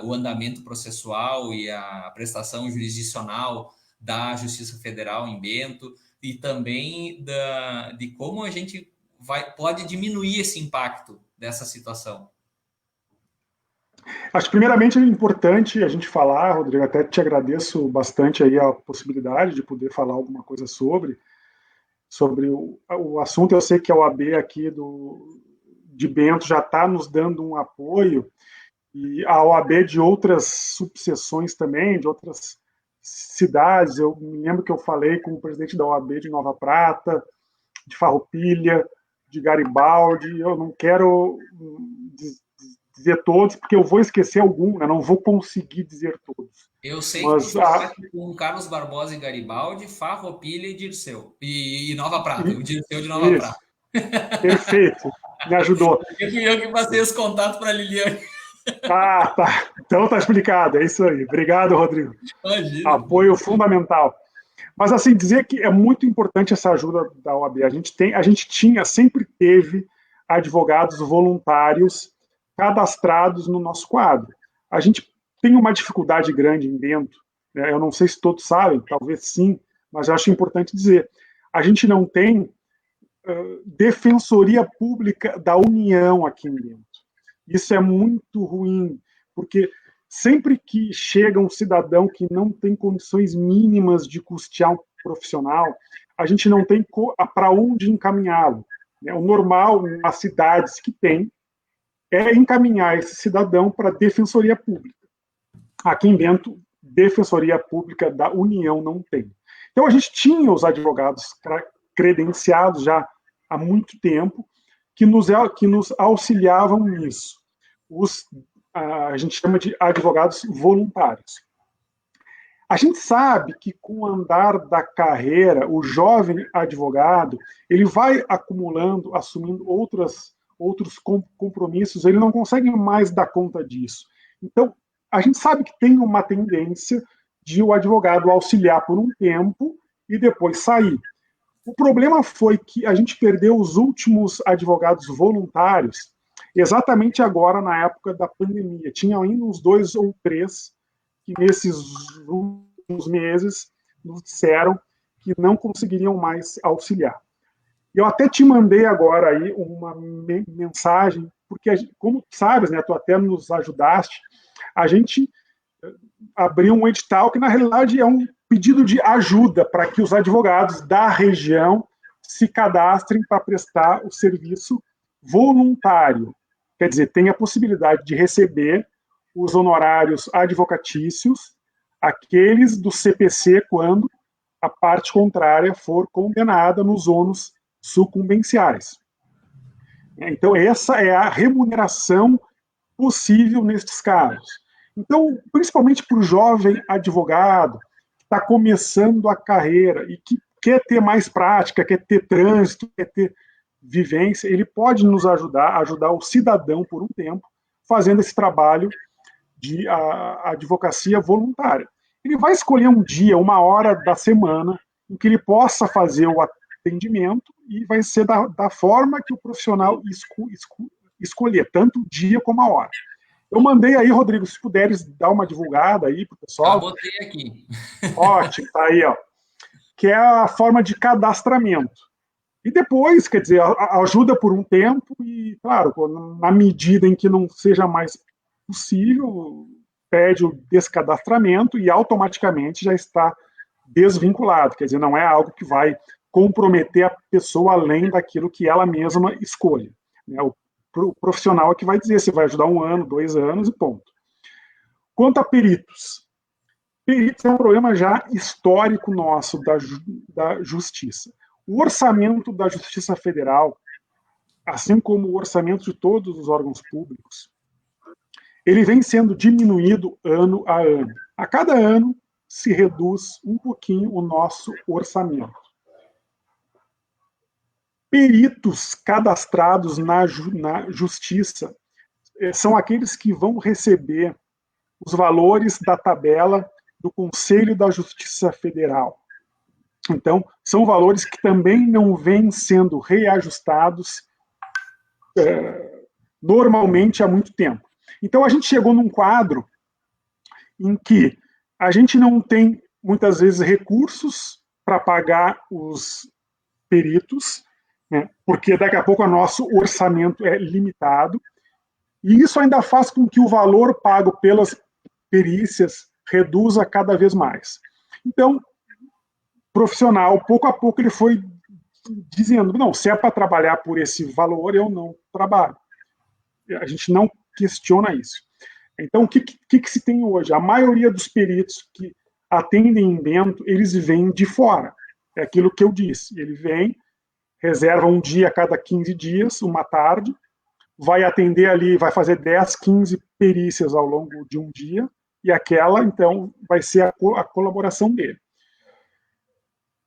o andamento processual e a prestação jurisdicional da Justiça Federal em Bento, e também de como a gente pode diminuir esse impacto dessa situação. Acho que primeiramente é importante a gente falar, Rodrigo, até te agradeço bastante aí a possibilidade de poder falar alguma coisa sobre o assunto. Eu sei que a OAB aqui de Bento já está nos dando um apoio, e a OAB de outras subseções também, de outras cidades. Eu me lembro que eu falei com o presidente da OAB de Nova Prata, de Farroupilha, de Garibaldi. Eu não quero dizer todos, porque eu vou esquecer algum, né? Não vou conseguir dizer todos. Eu sei que tu falaste com Carlos Barbosa e Garibaldi, Farroupilha e Dirceu. E Nova Prata, o Dirceu de Nova Prata. Perfeito, me ajudou. Eu que passei esse contato para a Liliane. Tá. Então tá explicado, é isso aí. Obrigado, Rodrigo. Imagina. Apoio fundamental. Mas assim, dizer que é muito importante essa ajuda da OAB. A gente sempre teve advogados voluntários cadastrados no nosso quadro. A gente tem uma dificuldade grande em Bento, né? Eu não sei se todos sabem, talvez sim, mas eu acho importante dizer. A gente não tem defensoria pública da União aqui em Bento. Isso é muito ruim, porque sempre que chega um cidadão que não tem condições mínimas de custear um profissional, a gente não tem para onde encaminhá-lo. O normal nas cidades que tem é encaminhar esse cidadão para a defensoria pública. Aqui em Bento, defensoria pública da União não tem. Então a gente tinha os advogados credenciados já há muito tempo que nos auxiliavam nisso. A gente chama de advogados voluntários. A gente sabe que com o andar da carreira, o jovem advogado, ele vai acumulando, assumindo outros compromissos, ele não consegue mais dar conta disso. Então, a gente sabe que tem uma tendência de o advogado auxiliar por um tempo e depois sair. O problema foi que a gente perdeu os últimos advogados voluntários exatamente agora, na época da pandemia. Tinha ainda uns 2 ou 3 que nesses últimos meses nos disseram que não conseguiriam mais auxiliar. Eu até te mandei agora aí uma mensagem, porque, como tu sabes, né, tu até nos ajudaste, a gente abriu um edital que, na realidade, é um pedido de ajuda para que os advogados da região se cadastrem para prestar o serviço voluntário. Quer dizer, tem a possibilidade de receber os honorários advocatícios, aqueles do CPC, quando a parte contrária for condenada nos ônus sucumbenciais. Então, essa é a remuneração possível nestes casos. Então, principalmente para o jovem advogado que está começando a carreira e que quer ter mais prática, quer ter trânsito, quer ter vivência, ele pode nos ajudar o cidadão por um tempo, fazendo esse trabalho de advocacia voluntária. Ele vai escolher um dia, uma hora da semana, em que ele possa fazer o atendimento e vai ser da forma que o profissional escolher, tanto o dia como a hora. Eu mandei aí, Rodrigo, se puderes dar uma divulgada aí para o pessoal. Já botei aqui. Ótimo, tá aí, ó. Que é a forma de cadastramento. E depois, quer dizer, ajuda por um tempo e, claro, na medida em que não seja mais possível, pede o descadastramento e automaticamente já está desvinculado. Quer dizer, não é algo que vai comprometer a pessoa além daquilo que ela mesma escolhe. O profissional é que vai dizer se vai ajudar 1 ano, 2 anos e ponto. Quanto a peritos. Peritos é um problema já histórico nosso da Justiça. O orçamento da Justiça Federal, assim como o orçamento de todos os órgãos públicos, ele vem sendo diminuído ano a ano. A cada ano se reduz um pouquinho o nosso orçamento. Peritos cadastrados na Justiça são aqueles que vão receber os valores da tabela do Conselho da Justiça Federal. Então, são valores que também não vêm sendo reajustados normalmente há muito tempo. Então, a gente chegou num quadro em que a gente não tem, muitas vezes, recursos para pagar os peritos, né, porque daqui a pouco o nosso orçamento é limitado, e isso ainda faz com que o valor pago pelas perícias reduza cada vez mais. Então, profissional, pouco a pouco ele foi dizendo, não, se é para trabalhar por esse valor, eu não trabalho. A gente não questiona isso. Então, o que se tem hoje? A maioria dos peritos que atendem em Bento, eles vêm de fora. É aquilo que eu disse. Ele vem, reserva um dia a cada 15 dias, uma tarde, vai atender ali, vai fazer 10, 15 perícias ao longo de um dia, e aquela, então, vai ser a colaboração dele.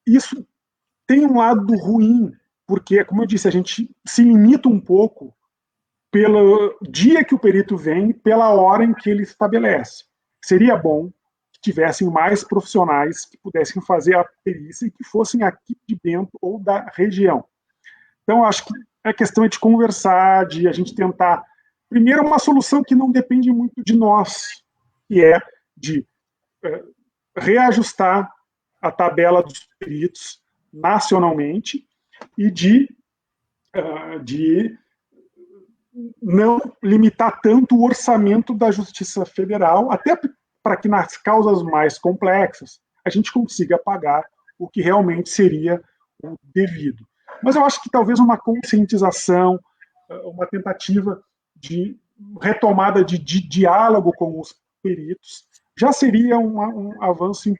Isso tem um lado ruim, porque, como eu disse, a gente se limita um pouco pelo dia que o perito vem, pela hora em que ele estabelece. Seria bom que tivessem mais profissionais que pudessem fazer a perícia e que fossem aqui de Bento ou da região. Então, acho que a questão é de conversar, de a gente tentar, primeiro, uma solução que não depende muito de nós, que é de reajustar a tabela dos peritos nacionalmente e de não limitar tanto o orçamento da Justiça Federal, até para que nas causas mais complexas a gente consiga pagar o que realmente seria o devido. Mas eu acho que talvez uma conscientização, uma tentativa de retomada de diálogo com os peritos já seria um avanço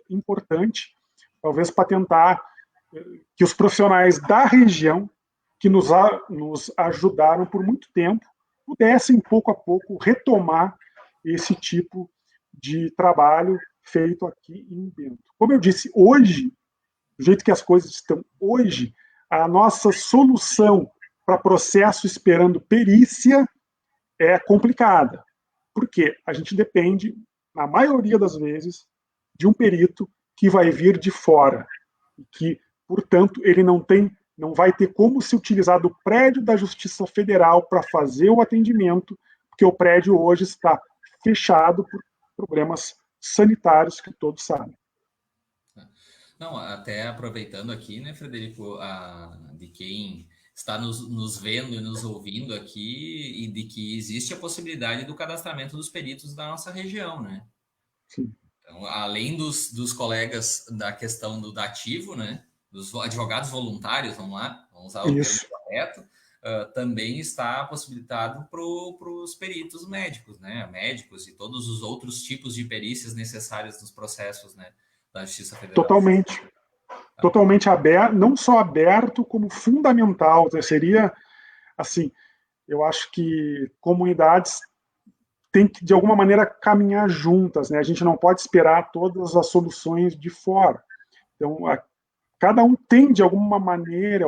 importante, talvez para tentar que os profissionais da região que nos ajudaram por muito tempo pudessem, pouco a pouco, retomar esse tipo de trabalho feito aqui em Bento. Como eu disse, hoje, do jeito que as coisas estão hoje, a nossa solução para processo esperando perícia é complicada, porque a gente depende, na maioria das vezes, de um perito que vai vir de fora, e que, portanto, ele não vai ter como se utilizar do prédio da Justiça Federal para fazer o atendimento, porque o prédio hoje está fechado por problemas sanitários que todos sabem. Não, até aproveitando aqui, né, Frederico, de quem está nos vendo e nos ouvindo aqui, e de que existe a possibilidade do cadastramento dos peritos da nossa região, né? Sim. Então, além dos colegas da questão do dativo, né, dos advogados voluntários, vamos lá, vamos usar o termo Isso. correto, também está possibilitado para os peritos médicos, né, médicos e todos os outros tipos de perícias necessárias nos processos, né, da Justiça Federal. Totalmente. Totalmente aberto, não só aberto, como fundamental. Seria, assim, eu acho que comunidades têm que, de alguma maneira, caminhar juntas, né? A gente não pode esperar todas as soluções de fora. Então, cada um tem, de alguma maneira,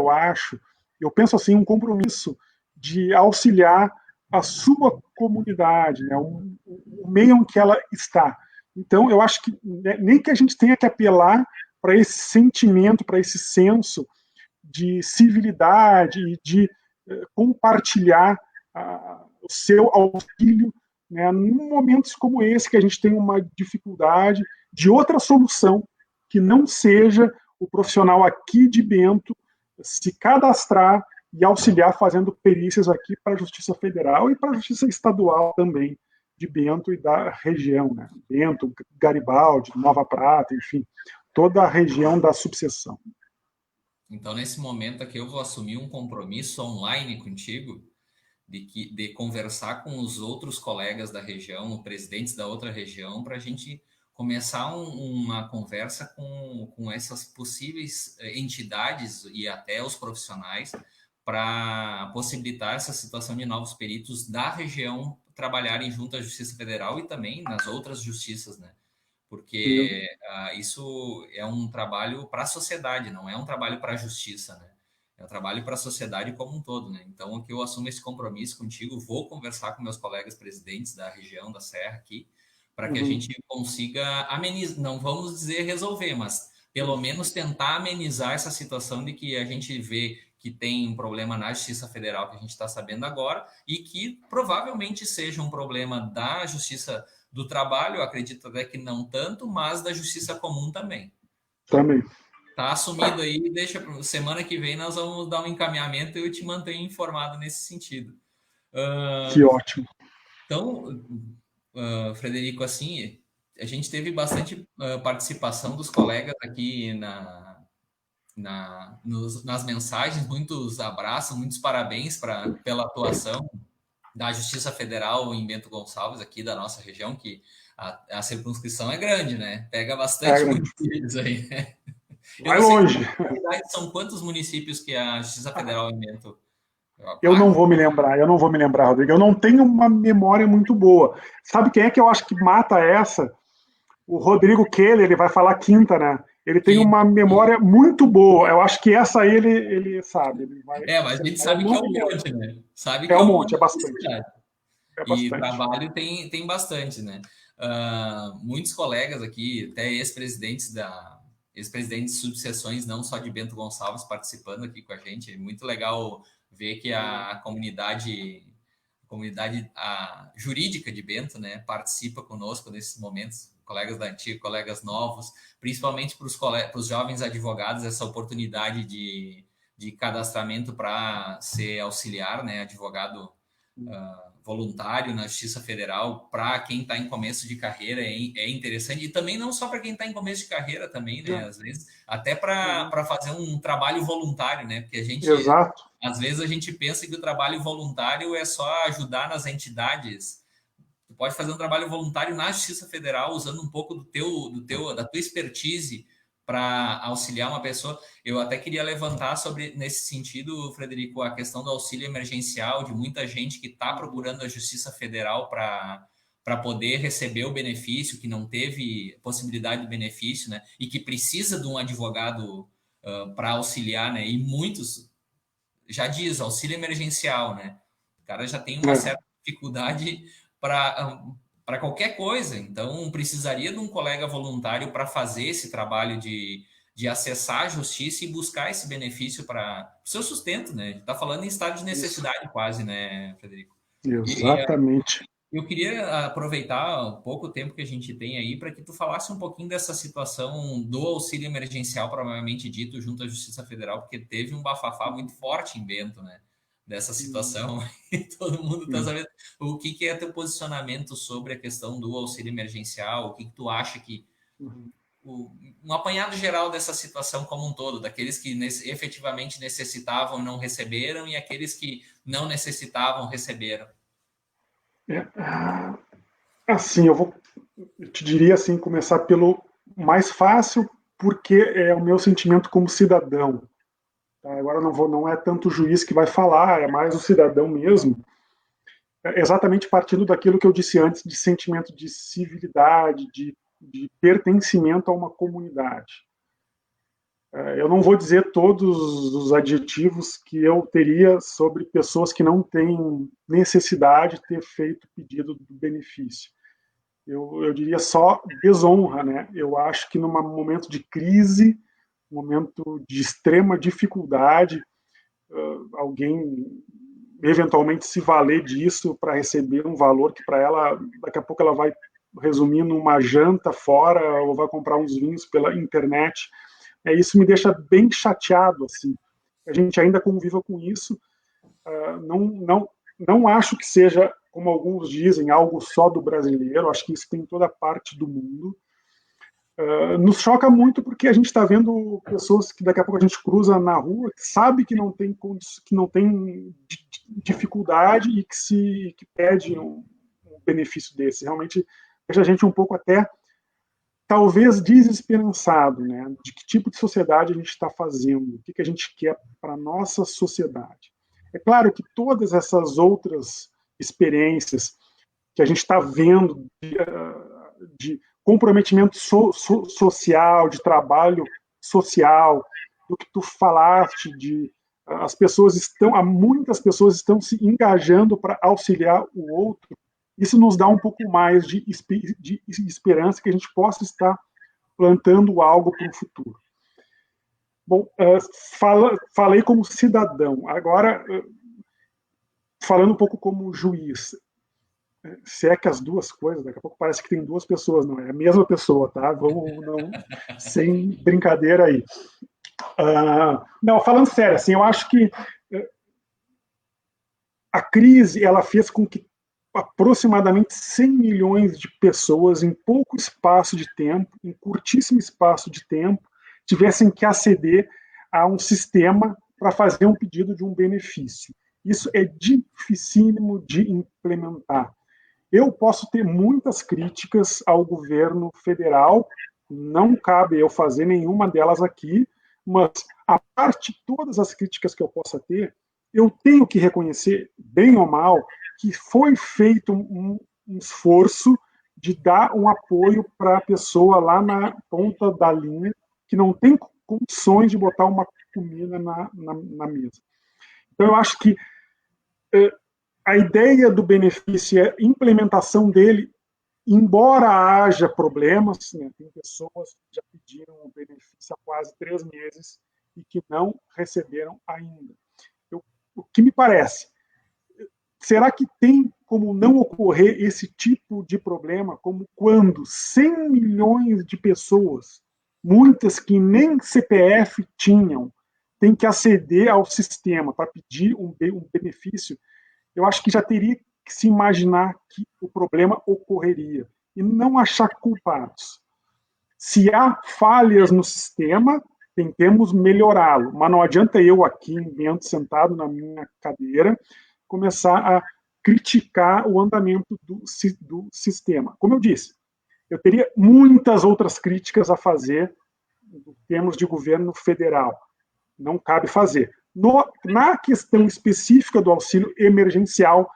eu penso assim, um compromisso de auxiliar a sua comunidade, né? O meio em que ela está. Então, eu acho que nem que a gente tenha que apelar para esse sentimento, para esse senso de civilidade e de compartilhar o seu auxílio, né, em momentos como esse que a gente tem uma dificuldade de outra solução que não seja o profissional aqui de Bento se cadastrar e auxiliar fazendo perícias aqui para a Justiça Federal e para a Justiça Estadual também de Bento e da região, né? Bento, Garibaldi, Nova Prata, enfim, toda a região da subseção. Então, nesse momento aqui, eu vou assumir um compromisso online contigo de conversar com os outros colegas da região, presidentes da outra região, para a gente começar uma conversa com essas possíveis entidades e até os profissionais para possibilitar essa situação de novos peritos da região trabalharem junto à Justiça Federal e também nas outras justiças, né? Porque isso é um trabalho para a sociedade, não é um trabalho para a justiça, né? É um trabalho para a sociedade como um todo, né? Então, aqui eu assumo esse compromisso contigo, vou conversar com meus colegas presidentes da região da Serra aqui, para que a gente consiga amenizar, não vamos dizer resolver, mas pelo menos tentar amenizar essa situação de que a gente vê que tem um problema na Justiça Federal que a gente está sabendo agora e que provavelmente seja um problema da Justiça do Trabalho, eu acredito até que não tanto, mas da Justiça Comum também. Também. Tá assumido aí, deixa semana que vem nós vamos dar um encaminhamento e eu te mantenho informado nesse sentido. Que ótimo. Então, Frederico, assim, a gente teve bastante participação dos colegas aqui nas mensagens, muitos abraços, muitos parabéns pela atuação da Justiça Federal em Bento Gonçalves, aqui da nossa região, que a circunscrição é grande, né? Pega bastante municípios aí, né? Eu Vai não sei longe. são quantos municípios que a Justiça Federal em Bento. Eu não vou me lembrar, Rodrigo. Eu não tenho uma memória muito boa. Sabe quem é que eu acho que mata essa? O Rodrigo Keller, ele vai falar quinta, né? Ele tem uma memória muito boa. Eu acho que essa aí ele sabe. Ele vai, mas a gente sabe que é um monte, né? Sabe que é é um um monte, monte é de bastante. cidade. É E bastante. trabalho tem bastante, né? Muitos colegas aqui, até ex-presidentes de subseções, não só de Bento Gonçalves, participando aqui com a gente. É muito legal ver que a comunidade jurídica de Bento, né, participa conosco nesses momentos, colegas da antiga, colegas novos, principalmente para os jovens advogados, essa oportunidade de cadastramento para ser auxiliar, né, advogado voluntário na Justiça Federal para quem está em começo de carreira é interessante, e também não só para quem está em começo de carreira também, né? Às vezes até para fazer um trabalho voluntário, né? Porque Exato. às vezes a gente pensa que o trabalho voluntário é só ajudar nas entidades. Tu pode fazer um trabalho voluntário na Justiça Federal usando um pouco da tua expertise para auxiliar uma pessoa. Eu até queria levantar nesse sentido, Frederico, a questão do auxílio emergencial, de muita gente que está procurando a Justiça Federal para poder receber o benefício, que não teve possibilidade de benefício, né? E que precisa de um advogado para auxiliar, né? E muitos já diz auxílio emergencial, né? O cara já tem uma certa dificuldade para qualquer coisa, então precisaria de um colega voluntário para fazer esse trabalho de acessar a justiça e buscar esse benefício para o seu sustento, né? Está falando em estado de necessidade quase, né, Frederico? Exatamente. Eu queria aproveitar o pouco tempo que a gente tem aí para que tu falasse um pouquinho dessa situação do auxílio emergencial, provavelmente dito, junto à Justiça Federal, porque teve um bafafá muito forte em Bento, né? Dessa situação, e todo mundo está sabendo. O que é teu posicionamento sobre a questão do auxílio emergencial? O que tu acha que um apanhado geral dessa situação como um todo, daqueles que efetivamente necessitavam e não receberam, e aqueles que não necessitavam receberam? Assim, eu te diria assim, começar pelo mais fácil, porque é o meu sentimento como cidadão. Tá? Agora não é tanto o juiz que vai falar, é mais o cidadão mesmo. Exatamente partindo daquilo que eu disse antes, de sentimento de civilidade, de pertencimento a uma comunidade. Eu não vou dizer todos os adjetivos que eu teria sobre pessoas que não têm necessidade de ter feito o pedido do benefício. Eu diria só desonra, né? Eu acho que num momento de crise, momento de extrema dificuldade, alguém eventualmente se valer disso para receber um valor que para ela, daqui a pouco ela vai resumir numa janta fora ou vai comprar uns vinhos pela internet. Isso me deixa bem chateado, assim. A gente ainda conviva com isso. Não acho que seja, como alguns dizem, algo só do brasileiro. Acho que isso tem em toda parte do mundo. Nos choca muito porque a gente está vendo pessoas que daqui a pouco a gente cruza na rua, que sabe que não tem dificuldade e que pede um benefício desse. Realmente deixa a gente um pouco até talvez desesperançado, né? De que tipo de sociedade a gente está fazendo, o que a gente quer para a nossa sociedade. É claro que todas essas outras experiências que a gente está vendo de comprometimento social, de trabalho social, do que tu falaste, muitas pessoas estão se engajando para auxiliar o outro. Isso nos dá um pouco mais de esperança que a gente possa estar plantando algo para o futuro. Bom, falei como cidadão. Agora, falando um pouco como juiz. Se é que as duas coisas, daqui a pouco parece que tem duas pessoas, não é a mesma pessoa, tá? Vamos, não, sem brincadeira aí. Não, falando sério, assim, eu acho que a crise ela fez com que aproximadamente 100 milhões de pessoas, em pouco espaço de tempo, em curtíssimo espaço de tempo, tivessem que aceder a um sistema para fazer um pedido de um benefício. Isso é dificílimo de implementar. Eu posso ter muitas críticas ao governo federal, não cabe eu fazer nenhuma delas aqui, mas a parte de todas as críticas que eu possa ter, eu tenho que reconhecer, bem ou mal, que foi feito um esforço de dar um apoio para a pessoa lá na ponta da linha, que não tem condições de botar uma comida na mesa. Então, eu acho que a ideia do benefício e a implementação dele, embora haja problemas, né, tem pessoas que já pediram o benefício há quase 3 meses e que não receberam ainda. O que me parece, será que tem como não ocorrer esse tipo de problema, como quando 100 milhões de pessoas, muitas que nem CPF tinham, têm que aceder ao sistema para pedir um benefício? Eu acho que já teria que se imaginar que o problema ocorreria e não achar culpados. Se há falhas no sistema, tentemos melhorá-lo, mas não adianta eu aqui em Bento, sentado na minha cadeira, começar a criticar o andamento do sistema. Como eu disse, eu teria muitas outras críticas a fazer em termos de governo federal. Não cabe fazer. Na questão específica do auxílio emergencial,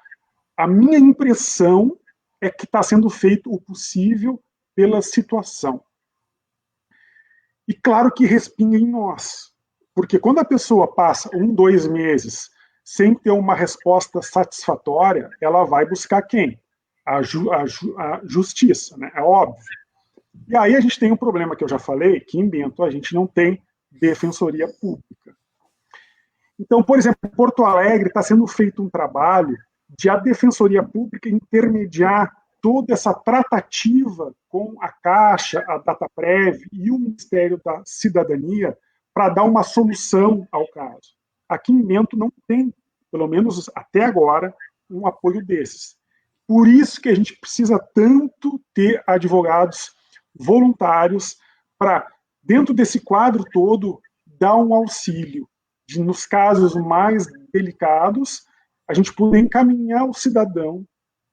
a minha impressão é que está sendo feito o possível pela situação. E claro que respinga em nós, porque quando a pessoa passa 1, 2 meses sem ter uma resposta satisfatória, ela vai buscar quem? A justiça, né? É óbvio. E aí a gente tem um problema que eu já falei, que em Bento a gente não tem defensoria pública. Então, por exemplo, em Porto Alegre está sendo feito um trabalho de a Defensoria Pública intermediar toda essa tratativa com a Caixa, a Dataprev e o Ministério da Cidadania para dar uma solução ao caso. Aqui em Bento não tem, pelo menos até agora, um apoio desses. Por isso que a gente precisa tanto ter advogados voluntários para, dentro desse quadro todo, dar um auxílio. Nos casos mais delicados, a gente poder encaminhar o cidadão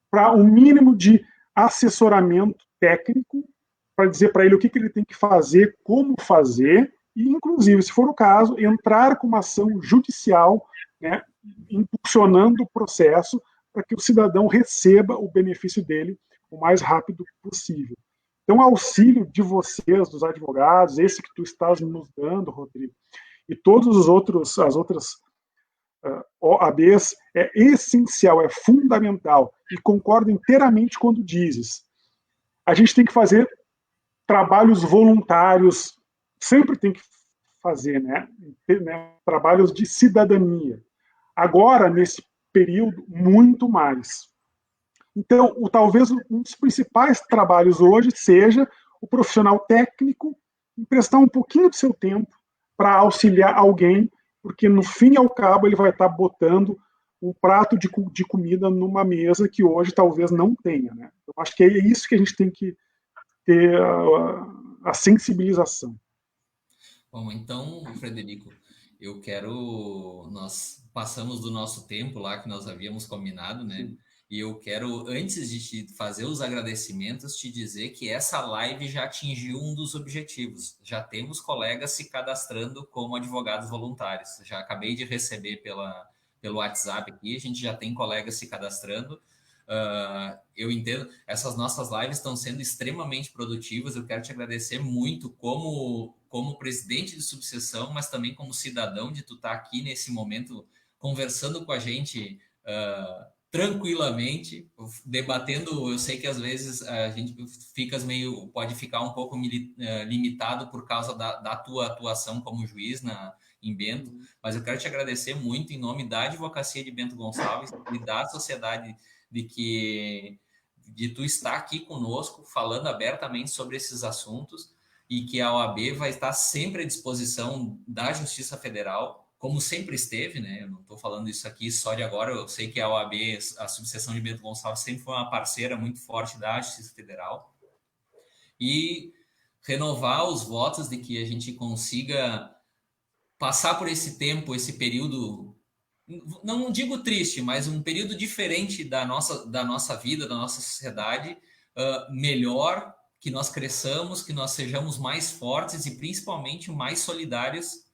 para um mínimo de assessoramento técnico, para dizer para ele o que ele tem que fazer, como fazer, e, inclusive, se for o caso, entrar com uma ação judicial, né, impulsionando o processo para que o cidadão receba o benefício dele o mais rápido possível. Então, auxílio de vocês, dos advogados, esse que tu estás nos dando, Rodrigo, e todos os outros, as outras OABs, é essencial, é fundamental, e concordo inteiramente quando dizes. A gente tem que fazer trabalhos voluntários, sempre tem que fazer, né? Trabalhos de cidadania. Agora, nesse período, muito mais. Então, talvez um dos principais trabalhos hoje seja o profissional técnico emprestar um pouquinho do seu tempo para auxiliar alguém, porque no fim e ao cabo ele vai estar botando um prato de comida numa mesa que hoje talvez não tenha, né? Eu acho que é isso que a gente tem que ter a sensibilização. Bom, então, Frederico, nós passamos do nosso tempo lá que nós havíamos combinado, né? Sim. E eu quero, antes de te fazer os agradecimentos, te dizer que essa live já atingiu um dos objetivos. Já temos colegas se cadastrando como advogados voluntários. Já acabei de receber pelo WhatsApp aqui, a gente já tem colegas se cadastrando. Eu entendo, essas nossas lives estão sendo extremamente produtivas. Eu quero te agradecer muito como presidente de subseção, mas também como cidadão, de tu estar aqui nesse momento conversando com a gente tranquilamente, debatendo. Eu sei que às vezes a gente pode ficar um pouco limitado por causa da tua atuação como juiz em Bento, mas eu quero te agradecer muito em nome da Advocacia de Bento Gonçalves e da sociedade de tu estar aqui conosco, falando abertamente sobre esses assuntos, e que a OAB vai estar sempre à disposição da Justiça Federal, como sempre esteve, né? Eu não estou falando isso aqui só de agora, eu sei que a OAB, a subseção de Bento Gonçalves, sempre foi uma parceira muito forte da Justiça Federal, e renovar os votos de que a gente consiga passar por esse tempo, esse período, não digo triste, mas um período diferente da nossa vida, da nossa sociedade, melhor, que nós cresçamos, que nós sejamos mais fortes e principalmente mais solidários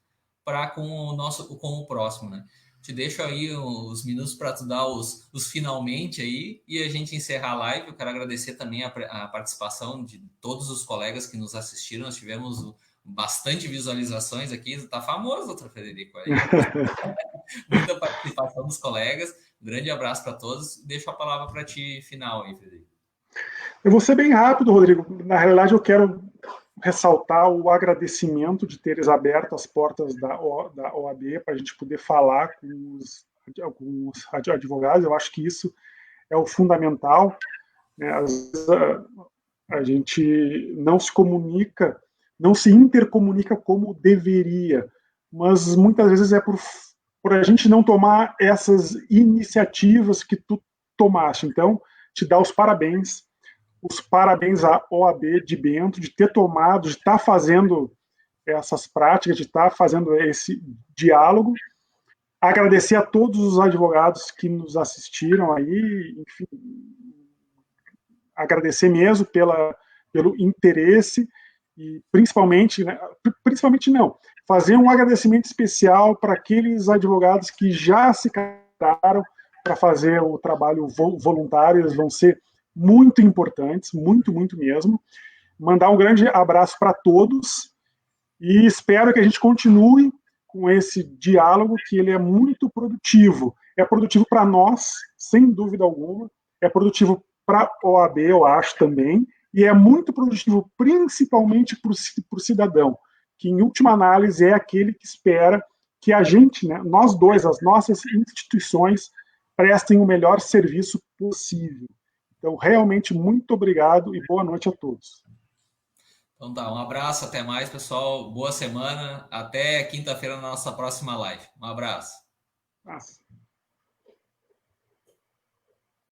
com o próximo, né? Te deixo aí os minutos para tu dar os finalmente aí e a gente encerrar a live. Eu quero agradecer também a participação de todos os colegas que nos assistiram. Nós tivemos bastante visualizações aqui. Tá famoso, doutor Frederico. Aí. Muita participação dos colegas. Um grande abraço para todos. Deixo a palavra para ti final aí, Frederico. Eu vou ser bem rápido, Rodrigo. Na realidade, eu quero ressaltar o agradecimento de teres aberto as portas da OAB para a gente poder falar com alguns advogados. Eu acho que isso é o fundamental. Né? Às vezes a gente não se comunica, não se intercomunica como deveria, mas muitas vezes é por a gente não tomar essas iniciativas que tu tomaste. Então, te dar os parabéns à OAB de Bento, de ter tomado, de estar fazendo essas práticas, de estar fazendo esse diálogo. Agradecer a todos os advogados que nos assistiram aí, enfim, agradecer mesmo pelo interesse e principalmente não, fazer um agradecimento especial para aqueles advogados que já se cadastraram para fazer o trabalho voluntário. Eles vão ser muito importantes, muito, muito mesmo. Mandar um grande abraço para todos e espero que a gente continue com esse diálogo, que ele é muito produtivo. É produtivo para nós, sem dúvida alguma, é produtivo para a OAB, eu acho também, e é muito produtivo principalmente para o cidadão, que em última análise é aquele que espera que a gente, né, nós dois, as nossas instituições, prestem o melhor serviço possível. Então, realmente, muito obrigado e boa noite a todos. Então tá, um abraço, até mais, pessoal. Boa semana. Até quinta-feira na nossa próxima live. Um abraço. Nossa.